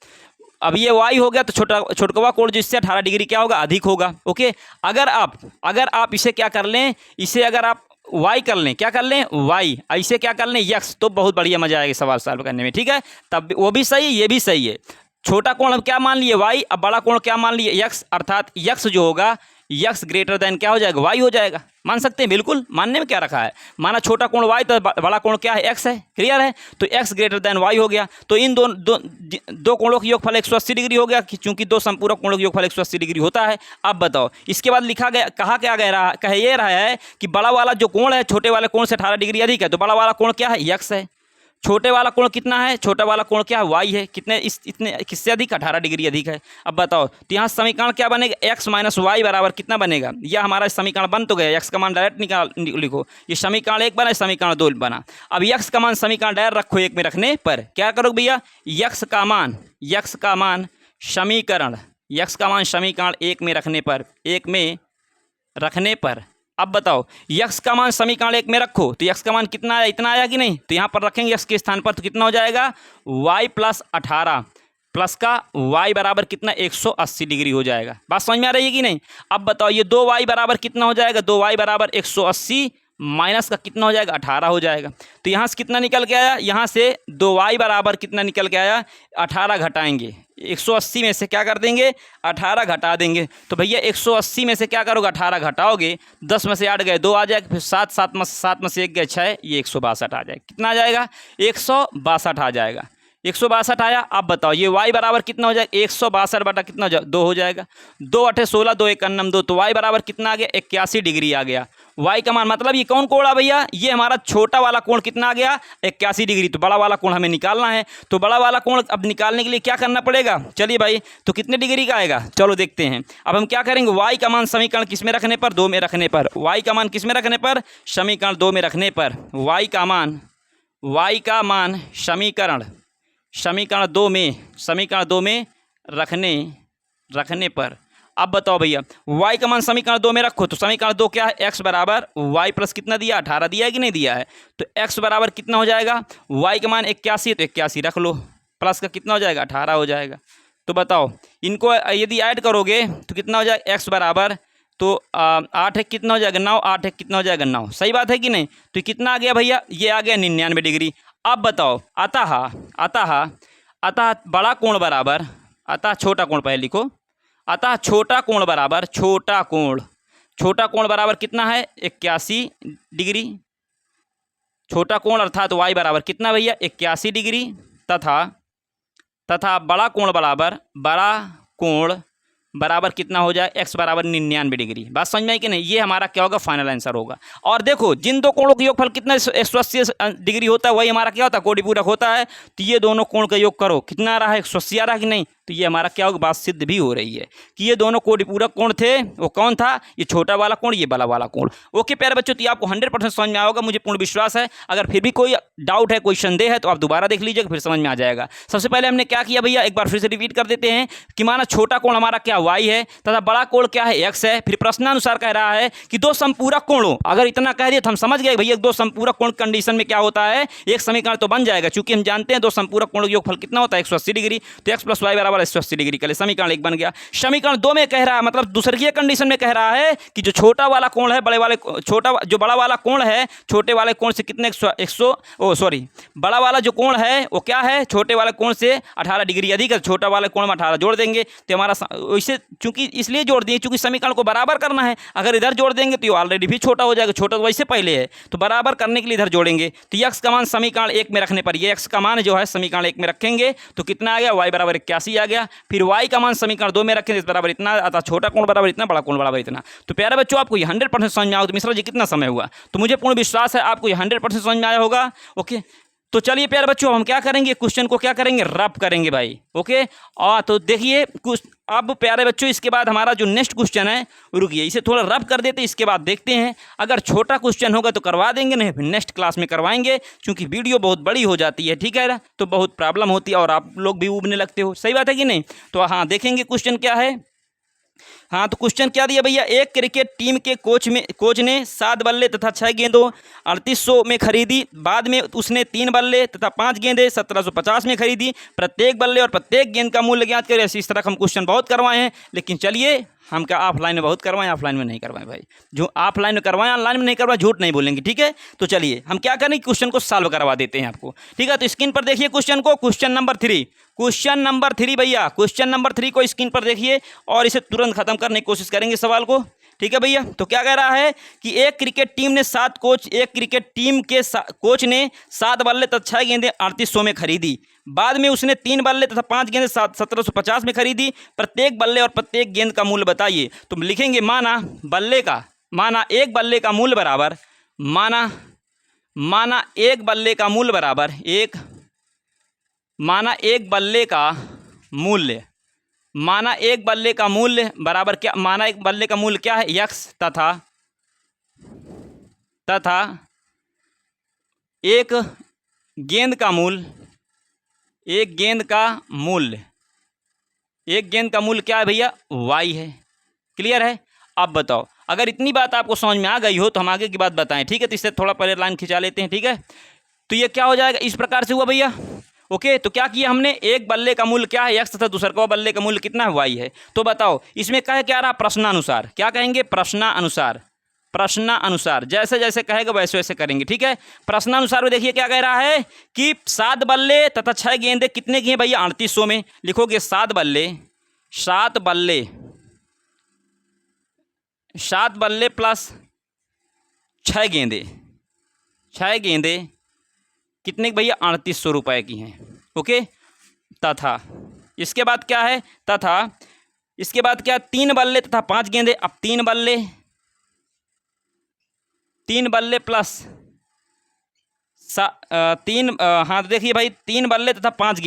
अब ये y हो गया, तो छोटकवा कोण जिससे 18 डिग्री क्या होगा, अधिक होगा। ओके, अगर आप इसे क्या कर लें, इसे अगर आप y कर लें, क्या कर लें, y, ऐसे क्या कर लें, x, तो बहुत बढ़िया मजा आएगा सवाल सॉल्व करने में। ठीक है, तब वो भी सही, ये भी सही है। छोटा कोण हम क्या मान लिए, y, अब बड़ा कोण क्या मान लिए, x, अर्थात x जो होगा, x ग्रेटर देन क्या हो जाएगा, y हो जाएगा। मान सकते हैं, बिल्कुल, मानने में क्या रखा है। माना छोटा कोण y, तो बड़ा कोण क्या है, x है। क्लियर है, तो x ग्रेटर देन y हो गया। तो इन दो कोणों का योगफल 180 डिग्री हो गया, क्योंकि दो संपूरक कोणों का योगफल 180 डिग्री होता है। अब बताओ, इसके बाद लिखा गया, कहा क्या गया रहा, कह ये रहा है कि बड़ा वाला जो कोण है छोटे वाले कोण से 18 डिग्री अधिक है, तो बड़ा वाला कोण क्या है, x है। छोटे वाला कोण कितना है, छोटा वाला कोण क्या है, y है। इतने किससे अधिक, 18 डिग्री अधिक है। अब बताओ, तो यहाँ समीकरण क्या बनेगा, x माइनस वाई बराबर कितना बनेगा। यह हमारा समीकरण बन तो गया, x का मान डायरेक्ट लिखो। ये समीकरण 1 बना, समीकरण 2 बना। अब x का मान समीकरण डायरेक्ट रखो 1 में रखने पर क्या करोगे भैया, x का मान समीकरण 1 में रखने पर, अब बताओ, x का मान समीकरण 1 में रखो, तो x का मान कितना आया, इतना आया कि नहीं। तो यहाँ पर रखेंगे x के स्थान पर, तो कितना हो जाएगा, y प्लस 18 प्लस का y बराबर कितना, 180 डिग्री हो जाएगा। बात समझ में आ रही है कि नहीं। अब बताओ, ये 2y बराबर कितना हो जाएगा, 2y बराबर 180 माइनस का कितना हो जाएगा, 18 हो जाएगा। तो यहाँ से कितना निकल के आया, यहाँ से 2y बराबर कितना निकल के आया, 18 घटाएंगे, 180 में से क्या कर देंगे, 18 घटा देंगे। तो भैया 180 में से क्या करोगे, 18 घटाओगे, 10 में से 8 गए 2 आ जाएगा, फिर 7 में से 1 गए 6, ये 162 आ जाएगा। कितना आ जाएगा, 162 आ जाएगा। 162 आया। अब बताओ, ये y बराबर कितना हो जाएगा, 162 बटा कितना हो जाएगा, 2 हो जाएगा। 2 8 16, 2 1 9 2, तो y बराबर कितना आ गया, 81 डिग्री आ गया। y का मान, मतलब ये कौन कोण आ भैया, ये हमारा छोटा वाला कोण कितना आ गया, 81 डिग्री। तो बड़ा वाला कोण हमें निकालना है, तो बड़ा वाला कोण अब निकालने के लिए क्या करना पड़ेगा, चलिए भाई, तो कितने डिग्री का आएगा, चलो देखते हैं। अब हम क्या करेंगे, y का मान समीकरण किस में रखने पर, 2 में रखने पर। y का मान किस में रखने पर, समीकरण 2 में रखने पर। y का मान समीकरण 2 में रखने पर। अब बताओ भैया, y का मान समीकरण 2 में रखो, तो समीकरण 2 क्या है, x बराबर y प्लस कितना दिया, 18 दिया है कि नहीं दिया है। तो x बराबर कितना हो जाएगा, y का मान 81 है, तो 81 रख लो, प्लस का कितना हो जाएगा, 18 हो जाएगा। तो बताओ, इनको यदि ऐड करोगे तो कितना हो जाएगा, x बराबर, तो 8 एक कितना हो जाएगा, 9, 8 एक कितना हो जाएगा, 9। सही बात है कि नहीं। तो कितना आ गया भैया, ये आ गया 99 डिग्री। अब बताओ, अतः बड़ा कोण बराबर, अतः छोटा कोण पहले लिखो, अतः छोटा कोण बराबर कितना है, 81 डिग्री। छोटा कोण अर्थात y बराबर कितना भैया, 81 डिग्री, तथा बड़ा कोण बराबर कितना हो जाए, x बराबर 99 डिग्री। बात समझ में आई कि नहीं? ये हमारा क्या होगा, फाइनल आंसर होगा। और देखो जिन दो कोणों का योगफल कितना 180 डिग्री होता है वही हमारा क्या होता है, कोटिपूरक होता है। तो ये दोनों कोण का योग करो, कितना आ रहा है, 180 आ रहा है कि नहीं? तो ये हमारा क्या होगा, बात सिद्ध भी हो रही है कि ये दोनों कोटिपूरक कोण थे। वो कौन था, ये छोटा वाला कोण, ये बड़ा वाला कोण। ओके प्यारे बच्चों, तो आपको 100% समझ में आया होगा, मुझे पूर्ण विश्वास है। अगर फिर भी कोई डाउट है, कोई संदेह है, तो आप दोबारा देख लीजिएगा, फिर समझ में आ जाएगा। सबसे पहले हमने क्या किया भैया, एक बार फिर से रिपीट कर देते हैं कि माना छोटा कोण हमारा क्या y है तथा बड़ा कोण क्या है, x है। फिर प्रश्नानुसार कह रहा है कि दो समपूरक कोणों, अगर इतना कह दिया तो हम समझ गए भैया दो समपूरक कोण कंडीशन में क्या होता है, एक समीकरण तो बन जाएगा। चूंकि हम जानते हैं दो समपूरक कोण का योगफल कितना होता है, 180 डिग्री। तो x + y बराबर 180 डिग्री का समीकरण एक बन गया। समीकरण 2 में कह रहा है, मतलब दूसरी कंडीशन में कह रहा है कि जो छोटा वाला कोण है जो बड़ा वाला कोण है छोटे वाले कोण से कितने, बड़ा वाला जो कोण है वो क्या है, छोटे वाले कोण से 18 डिग्री अधिक है। छोटा वाले कोण में 18 जोड़ देंगे तो हमारा वैसे, चूंकि इसलिए जोड़ दिए चूंकि समीकरण को बराबर करना है। अगर इधर जोड़ देंगे तो ये ऑलरेडी भी छोटा हो जाएगा, छोटा तो वैसे पहले है, तो बराबर करने के लिए इधर जोड़ेंगे। तो x का मान समीकरण 1 में रखने पर, ये x का मान जो है समीकरण 1 में रखेंगे तो कितना आ गया, y बराबर 81 आ गया। फिर y का मान समीकरण 2 में रखेंगे, इस बराबर इतना आता, छोटा कोण बराबर इतना, बड़ा कोण बराबर इतना। तो प्यारे बच्चों आपको ये 100% समझ में आओ। तो मिश्रा जी कितना समय हुआ, तो मुझे पूर्ण विश्वास है आपको ये 100% समझ में आया होगा। ओके, तो चलिए प्यारे बच्चों हम क्या करेंगे, क्वेश्चन को क्या करेंगे, रब करेंगे भाई। ओके, और तो देखिए कुछ अब प्यारे बच्चों इसके बाद हमारा जो नेक्स्ट क्वेश्चन है, रुकिए इसे थोड़ा रब कर देते, इसके बाद देखते हैं। अगर छोटा क्वेश्चन होगा तो करवा देंगे, नहीं फिर नेक्स्ट क्लास में करवाएंगे, क्योंकि वीडियो बहुत बड़ी हो जाती है, ठीक है ना, तो बहुत प्रॉब्लम होती है और आप लोग भी उबने लगते हो। सही बात है कि नहीं? तो हाँ देखेंगे क्वेश्चन क्या है। हाँ तो क्वेश्चन क्या दिया भैया, एक क्रिकेट टीम के कोच ने 7 बल्ले तथा 6 गेंदों 3800 में खरीदी। बाद में उसने 3 बल्ले तथा 5 गेंदें 1750 में खरीदी। प्रत्येक बल्ले और प्रत्येक गेंद का मूल्य ज्ञात करें। इस तरह हम क्वेश्चन बहुत करवाए हैं, लेकिन चलिए हम क्या ऑफलाइन में बहुत करवाएं, ऑफलाइन में नहीं करवाएं भाई। जो ऑफलाइन में करवाएं ऑनलाइन में नहीं करवाएं, झूठ नहीं बोलेंगे, ठीक है। तो चलिए हम क्या करें, क्वेश्चन को सॉल्व करवा देते हैं आपको, ठीक है। तो स्क्रीन पर देखिए क्वेश्चन को, क्वेश्चन नंबर 3 भैया, क्वेश्चन नंबर 3 को स्क्रीन पर देखिए और इसे तुरंत खत्म करने की कोशिश करेंगे सवाल को, ठीक है भैया। तो क्या कह रहा है कि एक क्रिकेट टीम के कोच ने 7 बल्ले तथा 6 गेंदें 3800 में खरीदी। बाद में उसने 3 बल्ले तथा 5 गेंदें 1750 में खरीदी। प्रत्येक बल्ले और प्रत्येक गेंद का मूल्य बताइए। तो लिखेंगे माना एक बल्ले का मूल्य बराबर, माना एक बल्ले का मूल्य बराबर एक बल्ले का मूल्य बराबर क्या, माना एक बल्ले का मूल्य क्या है, x तथा एक गेंद का मूल्य क्या है भैया, y है। क्लियर है? अब बताओ, अगर इतनी बात आपको समझ में आ गई हो तो हम आगे की बात बताएं, ठीक है। तो इससे थोड़ा पहले लाइन खिंचा लेते हैं, ठीक है। तो ये क्या हो जाएगा, इस प्रकार से हुआ भैया। ओके, तो क्या किया हमने, एक बल्ले का मूल्य क्या है, x तथा दूसरे का बल्ले का मूल्य कितना है, y है। तो बताओ इसमें क्या रहा, प्रश्नानुसार। क्या कहेंगे, प्रश्नानुसार जैसे जैसे कहेगा वैसे वैसे करेंगे, ठीक है। प्रश्नानुसार में देखिए क्या कह रहा है कि 7 बल्ले तथा 6 गेंदें कितने की हैं भैया, 3800 में। लिखोगे 7 बल्ले प्लस 6 गेंदें कितने की भैया, 3800 रुपये की हैं। ओके, तथा इसके बाद क्या है, इसके बाद क्या, 3 बल्ले तथा 5 गेंदें। अब 3 बल्ले प्लस हाँ तो देखिए भाई 3 बल्ले तथा 5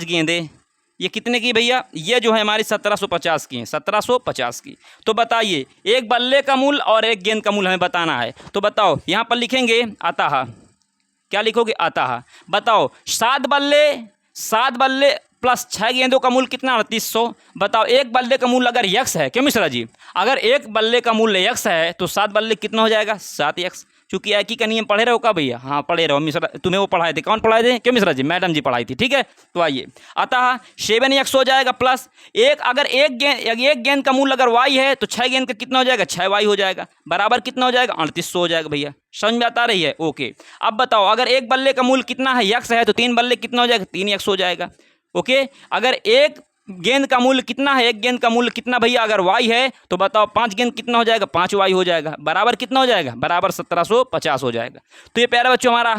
गेंदें ये कितने की भैया, ये जो है हमारी 1750 की हैं, 1750 की। तो बताइए एक बल्ले का मूल्य और एक गेंद का मूल्य हमें बताना है। तो बताओ यहाँ पर लिखेंगे अतः, क्या लिखोगे, अतः बताओ 7 बल्ले प्लस 6 गेंदों का मूल्य कितना, 3800। बताओ एक बल्ले का मूल्य अगर x है, क्यों मिश्रा जी, अगर एक बल्ले का मूल्य x है तो 7 बल्ले कितना हो जाएगा, 7x। क्योंकि एक ही का नियम पढ़े रहो का भैया, हाँ पढ़े रहो मिश्रा, तुम्हें वो पढ़ाए थे, कौन पढ़ाए थे, क्यों मिश्रा जी, मैडम जी पढ़ाई थी, ठीक है। तो आइए अतः 7x हो जाएगा प्लस अगर एक गेंद का मूल्य अगर y है तो 6 गेंद का कितना हो जाएगा, 6y हो जाएगा, बराबर कितना हो जाएगा, 3800 हो जाएगा भैया। समझ में आता रही है? ओके, अब बताओ अगर एक बल्ले का मूल्य कितना है, x है, तो 3 बल्ले कितना हो जाएगा, 3x हो जाएगा। ओके, अगर एक गेंद का मूल्य कितना है, एक गेंद का मूल्य कितना भैया, अगर y है तो बताओ 5 गेंद कितना हो जाएगा, 5y हो जाएगा, बराबर कितना हो जाएगा, बराबर 1750 हो जाएगा। तो ये प्यारे बच्चों हमारा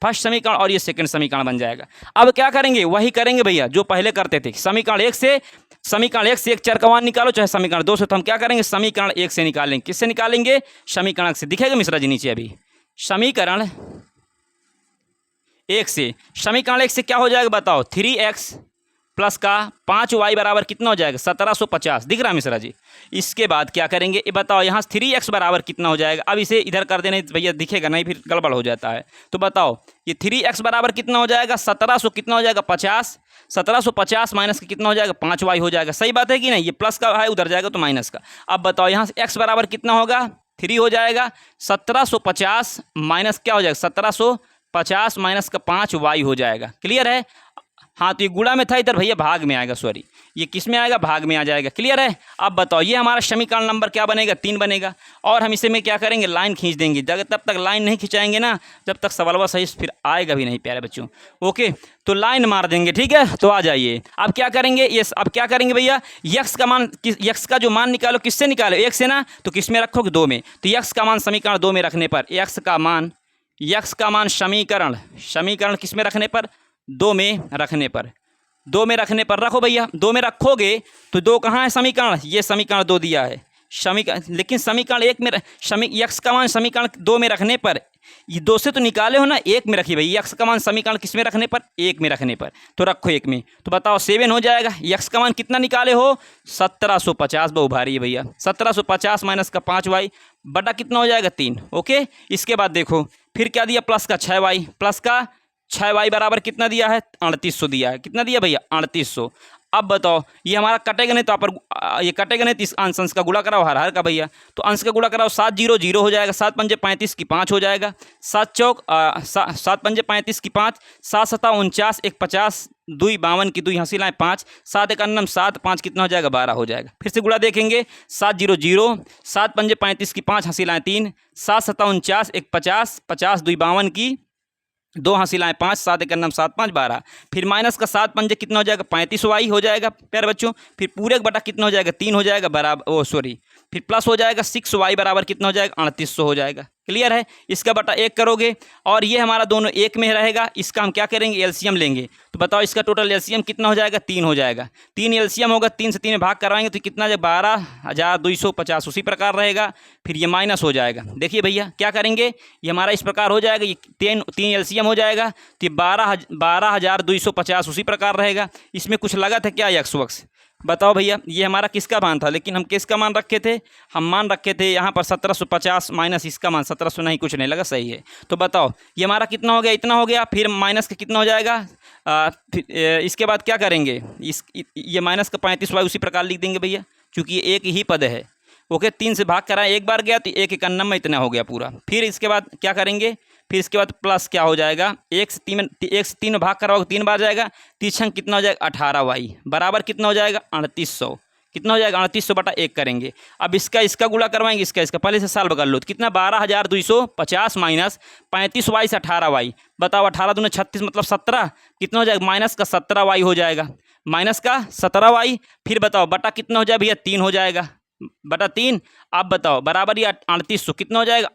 फर्स्ट समीकरण और ये सेकंड समीकरण बन जाएगा। अब क्या करेंगे, वही करेंगे भैया जो पहले करते थे। समीकरण एक से एक चर का मान निकालो, चाहे समीकरण 2 से, तो हम क्या करेंगे, समीकरण 1 से निकालेंगे। किससे निकालेंगे, समीकरण से। दिखेगा मिश्रा जी नीचे अभी, समीकरण 1 से। समीकरण 1 से क्या हो जाएगा बताओ, 3x प्लस का 5y बराबर कितना हो जाएगा, 1750। दिख रहा है मिश्रा जी। इसके बाद क्या करेंगे ये बताओ, यहाँ 3x बराबर कितना हो जाएगा। अब इसे इधर कर देना भैया, दिखेगा नहीं फिर गड़बड़ हो जाता है। तो बताओ ये 3x बराबर कितना हो जाएगा, 1700 कितना हो जाएगा 50, 1750 माइनस का कितना हो जाएगा 5y हो जाएगा। सही बात है कि नहीं, ये प्लस का है उधर जाएगा तो माइनस का। अब बताओ यहाँ से x बराबर कितना होगा, 3 हो जाएगा, 1750 माइनस क्या हो जाएगा, 1750 माइनस का 5y हो जाएगा। क्लियर है। हाँ तो ये गुणा में था, इधर भैया भाग में आएगा, सॉरी ये किस में आएगा, भाग में आ जाएगा। क्लियर है। अब बताओ ये हमारा समीकरण नंबर क्या बनेगा, 3 बनेगा। और हम इसे में क्या करेंगे, लाइन खींच देंगे। जब तक लाइन नहीं खिंचाएंगे ना, जब तक सवाल सही फिर आएगा भी नहीं प्यारे बच्चों। ओके तो लाइन मार देंगे, ठीक है। तो आ जाइए अब क्या करेंगे, ये अब क्या करेंगे भैया, यक्स का मान, यक्स का जो मान निकालो किससे निकालो, 1 से ना, तो किस में रखोगे, 2 में। तो यक्स का मान समीकरण 2 में रखने पर, यक्स का मान समीकरण किस में रखने पर, 2 में रखने पर, 2 में रखने पर रखो भैया। 2 में रखोगे तो 2 कहाँ है समीकरण, ये समीकरण 2 दिया है लेकिन समीकरण 1 में यक्स का मान समीकरण 2 में रखने पर, ये 2 से तो निकाले हो ना, 1 में रखिए भैया। यक्स का मान समीकरण किस में रखने पर, 1 में रखने पर, तो रखो 1 में। तो बताओ 7 हो जाएगा। यक्स का मान कितना निकाले हो, 1750, बहु भारी है भैया, 1750 माइनस का 5y बटा कितना हो जाएगा 3। ओके इसके बाद देखो फिर क्या दिया, प्लस का 6y, प्लस का 6y बराबर कितना दिया है, 3800 दिया है। कितना दिया भैया, 3800। अब बताओ ये हमारा कटेगा नहीं, तो आप ये कटेगा नहीं, तो इस अंश का गुणा कराओ हर का भैया। तो अंश का गुणा कराओ, 7 0 0 हो जाएगा, 7 पंजे 35 की 5 हो जाएगा, 7 चौक 7 पंजे 35 की 5, 7 7 49 1 50, 2 52 की 2 हंसी लाएँ 5, 7 1 अन्नम 7, 5 कितना हो जाएगा 12 हो जाएगा। फिर से गुणा देखेंगे, 7 0 0, 7 पंजे 35 की 5 हंसी लाएँ 3, 7 7 49 1 50, 50 2 52 की 2 हंसी लाएँ 5, 7 1 अन्नम 7 5 12। फिर माइनस का 7 पंजे कितना हो जाएगा 35y हो जाएगा प्यारे बच्चों। फिर पूरे बटा कितना हो जाएगा 3 हो जाएगा बराबर, फिर प्लस हो जाएगा 6y बराबर कितना हो जाएगा 3800 हो जाएगा। क्लियर है। इसका बटा 1 करोगे और ये हमारा दोनों 1 में रहेगा। इसका हम क्या करेंगे, एलसीएम लेंगे। तो बताओ इसका टोटल एलसीएम कितना हो जाएगा, 3 हो जाएगा। 3 एलसीएम होगा, 3 से 3 में भाग करवाएंगे तो कितना जाएगा 12,250 उसी प्रकार रहेगा। फिर ये माइनस हो जाएगा। देखिए भैया क्या करेंगे, ये हमारा इस प्रकार हो जाएगा, ये 3 एलसीएम हो जाएगा तो ये 12,250 उसी प्रकार रहेगा। इसमें कुछ लगा था क्या यक्स वक्स, बताओ भैया। ये हमारा किसका मान था, लेकिन हम किसका मान रखे थे, हम मान रखे थे यहाँ पर 1750 माइनस इसका मान 1700, नहीं कुछ नहीं लगा, सही है। तो बताओ ये हमारा कितना हो गया, इतना हो गया। फिर माइनस का कितना हो जाएगा, फिर इसके बाद क्या करेंगे, ये माइनस का 35y उसी प्रकार लिख देंगे भैया, क्योंकि ये एक ही पद है। ओके 3 से भाग कराएं, एक बार गया तो 1 1 अन्नम में इतना हो गया पूरा। फिर इसके बाद क्या करेंगे, फिर इसके बाद प्लस क्या हो जाएगा, 1 से 3 में भाग कराओगे 3 बार जाएगा, 3 कितना हो जाएगा 18y बराबर कितना हो जाएगा 3800। कितना हो जाएगा 3800 बटा 1 करेंगे। अब इसका गुणा करवाएंगे, इसका पहले से सॉल्व कर लो। तो कितना 12,250 माइनस 35y से 18y, बताओ 18 दूने 36 मतलब 17, कितना हो जाएगा माइनस का 17y हो जाएगा, माइनस का 17y। फिर बताओ बटा कितना हो जाएगा भैया 3 हो जाएगा, बटा 3। आप बताओ बराबर ये 3800 कितना हो जाएगा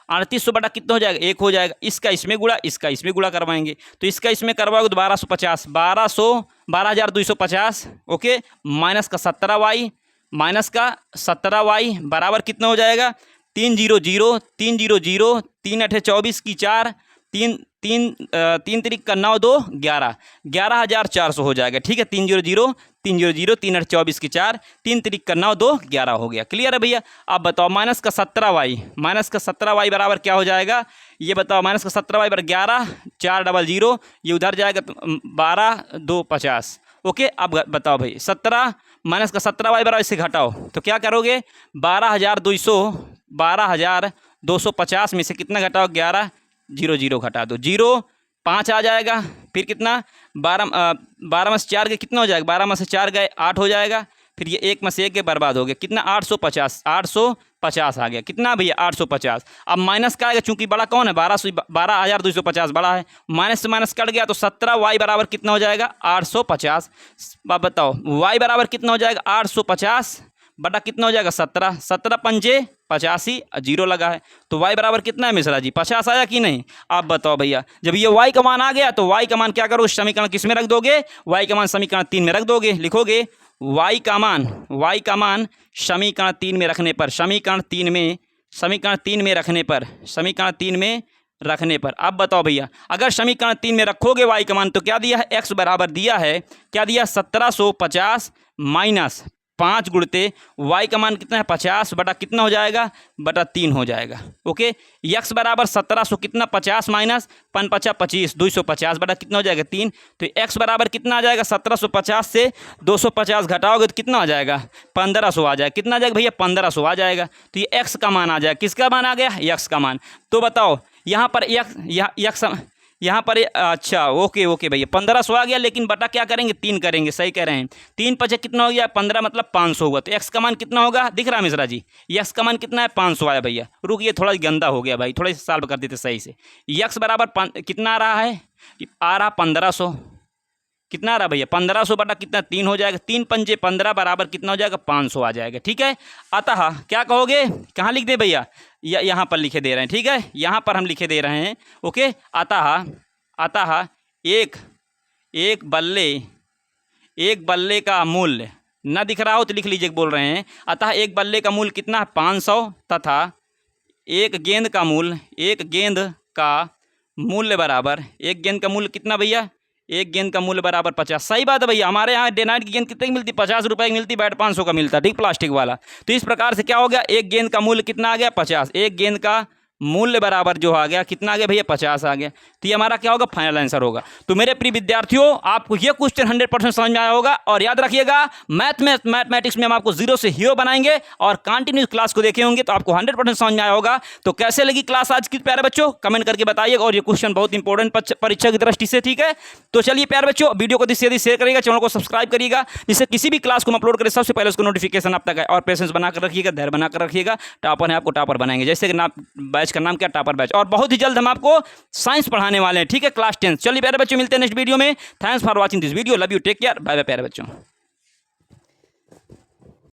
3800 बटा कितना हो जाएगा 1 हो जाएगा। इसका इसमें गुणा, इसका इसमें गुणा करवाएंगे तो इसका इसमें करवाओगे तो 12,250 ओके, माइनस का 17y, माइनस का 17y बराबर कितना हो जाएगा 3 0 0 3 0 0 3 8 24 की 4 3 3 का 9 2 11 11,400 हो जाएगा। ठीक है 3 0 0 3 0 0 3 8 24 की 4 3 का 9 2 11 हो गया। क्लियर है भैया। अब बताओ माइनस का 17y बराबर क्या हो जाएगा, ये बताओ माइनस का 17y बराबर 11 4 0 0, ये उधर जाएगा तो 12 2 50। ओके अब बताओ भाई 17 माइनस का 17y बराबर इसे घटाओ तो क्या करोगे 12,250 में से कितना घटाओ 11 0 0 घटा दो 0 5 आ जाएगा। फिर कितना 12 में से 4 गए कितना हो जाएगा, 12 में से 4 गए 8 हो जाएगा। फिर ये 1 में से 1 के बर्बाद हो गया, कितना 850 आ गया। कितना भैया 850। अब माइनस का आएगा, चूंकि बड़ा कौन है 12,250 बड़ा है, माइनस से माइनस कट गया तो 17y बराबर कितना हो जाएगा 850। अब बताओ y बराबर कितना हो जाएगा 850 बटा कितना हो जाएगा 17, 17 पंजे 85, जीरो लगा है। तो y बराबर कितना है मिश्रा जी 50 आया कि नहीं। आप बताओ भैया, जब ये y का मान आ गया तो y का मान क्या करो, समीकरण किस में रख दोगे, y का मान समीकरण 3 में रख दोगे। लिखोगे y का मान समीकरण 3 में रखने पर, समीकरण 3 में रखने पर अब बताओ भैया, अगर समीकरण 3 में रखोगे y का मान तो क्या दिया है, x बराबर दिया है, क्या दिया 1750 माइनस 5 गुणते y का मान कितना है 50 बटा कितना हो जाएगा, बटा 3 हो जाएगा। ओके, x बराबर 1700 कितना 50 माइनस 5 5 25 250 बटा कितना हो जाएगा 3। तो x बराबर कितना आ जाएगा 1750 से 250 घटाओगे तो कितना आ जाएगा 1500 आ जाएगा। कितना आ जाएगा भैया 1500 आ जाएगा। तो ये x का मान आ जाएगा। किसका मान आ गया, x का मान। तो बताओ यहाँ पर यहाँ पर अच्छा ओके भैया 1500 आ गया, लेकिन बटा क्या करेंगे 3 करेंगे। सही कह रहे हैं। 3 पचे कितना हो गया 15 मतलब 500 हुआ। तो x का मान कितना होगा, दिख रहा है मिश्रा जी, x का मान कितना है 500 आया भैया। रुकिए थोड़ा गंदा हो गया भाई, थोड़ा सॉल्व कर देते सही से। x बराबर कितना आ रहा है, आ रहा 1500, कितना आ रहा भैया 1500 बटा कितना 3 हो जाएगा। 3 पंजे 15 बराबर कितना हो जाएगा 500 आ जाएगा। ठीक है, अतः क्या कहोगे, कहाँ लिख दे भैया, यहाँ पर लिखे दे रहे हैं। ठीक है, यहाँ पर हम लिखे दे रहे हैं। ओके, अतः एक बल्ले का मूल्य न दिख रहा हो तो लिख लीजिए, बोल रहे हैं। अतः एक बल्ले का मूल्य कितना है 500 तथा एक गेंद का मूल्य बराबर, एक गेंद का मूल्य कितना भैया, एक गेंद का मूल्य बराबर 50। सही बात है भैया, हमारे यहाँ डे नाइट की गेंद कितने की मिलती, 50 रुपए की मिलती, बैट 500 का मिलता, ठीक, प्लास्टिक वाला। तो इस प्रकार से क्या हो गया, एक गेंद का मूल्य कितना आ गया 50, एक गेंद का मूल्य बराबर जो आ गया कितना आ गया भैया 50 आ गया। तो ये हमारा क्या होगा, फाइनल आंसर होगा। तो मेरे प्रिय विद्यार्थियों, आपको ये क्वेश्चन 100% समझ में आया होगा। और याद रखिएगा, मैथमेटिक्स में हम आपको जीरो से हीरो बनाएंगे और कंटिन्यूस क्लास को देखे होंगे तो आपको 100% समझ में आया होगा। तो कैसे लगी क्लास आज की प्यारे बच्चों, कमेंट करके बताइएगा। और ये क्वेश्चन बहुत इंपॉर्टेंट परीक्षा की दृष्टि से, ठीक है। तो चलिए प्यारे बच्चों, वीडियो को जल्दी शेयर करिएगा, चैनल को सब्सक्राइब करिएगा, जिससे किसी भी क्लास को हम अपलोड करें सबसे पहले उसको नोटिफिकेशन आप तक है। और पेशेंस बनाकर रखिएगा, धैर्य बनाकर रखिएगा। टॉपर है, आपको टॉपर बनाएंगे। जैसे कि बैच का नाम क्या, टॉपर बैच। और बहुत ही जल्द हम आपको साइंस पढ़ाने वाले हैं, ठीक है, क्लास 10। चलिए प्यारे बच्चों, मिलते हैं नेक्स्ट वीडियो में। Thanks for watching this video, love you, take care, bye bye प्यारे बच्चों।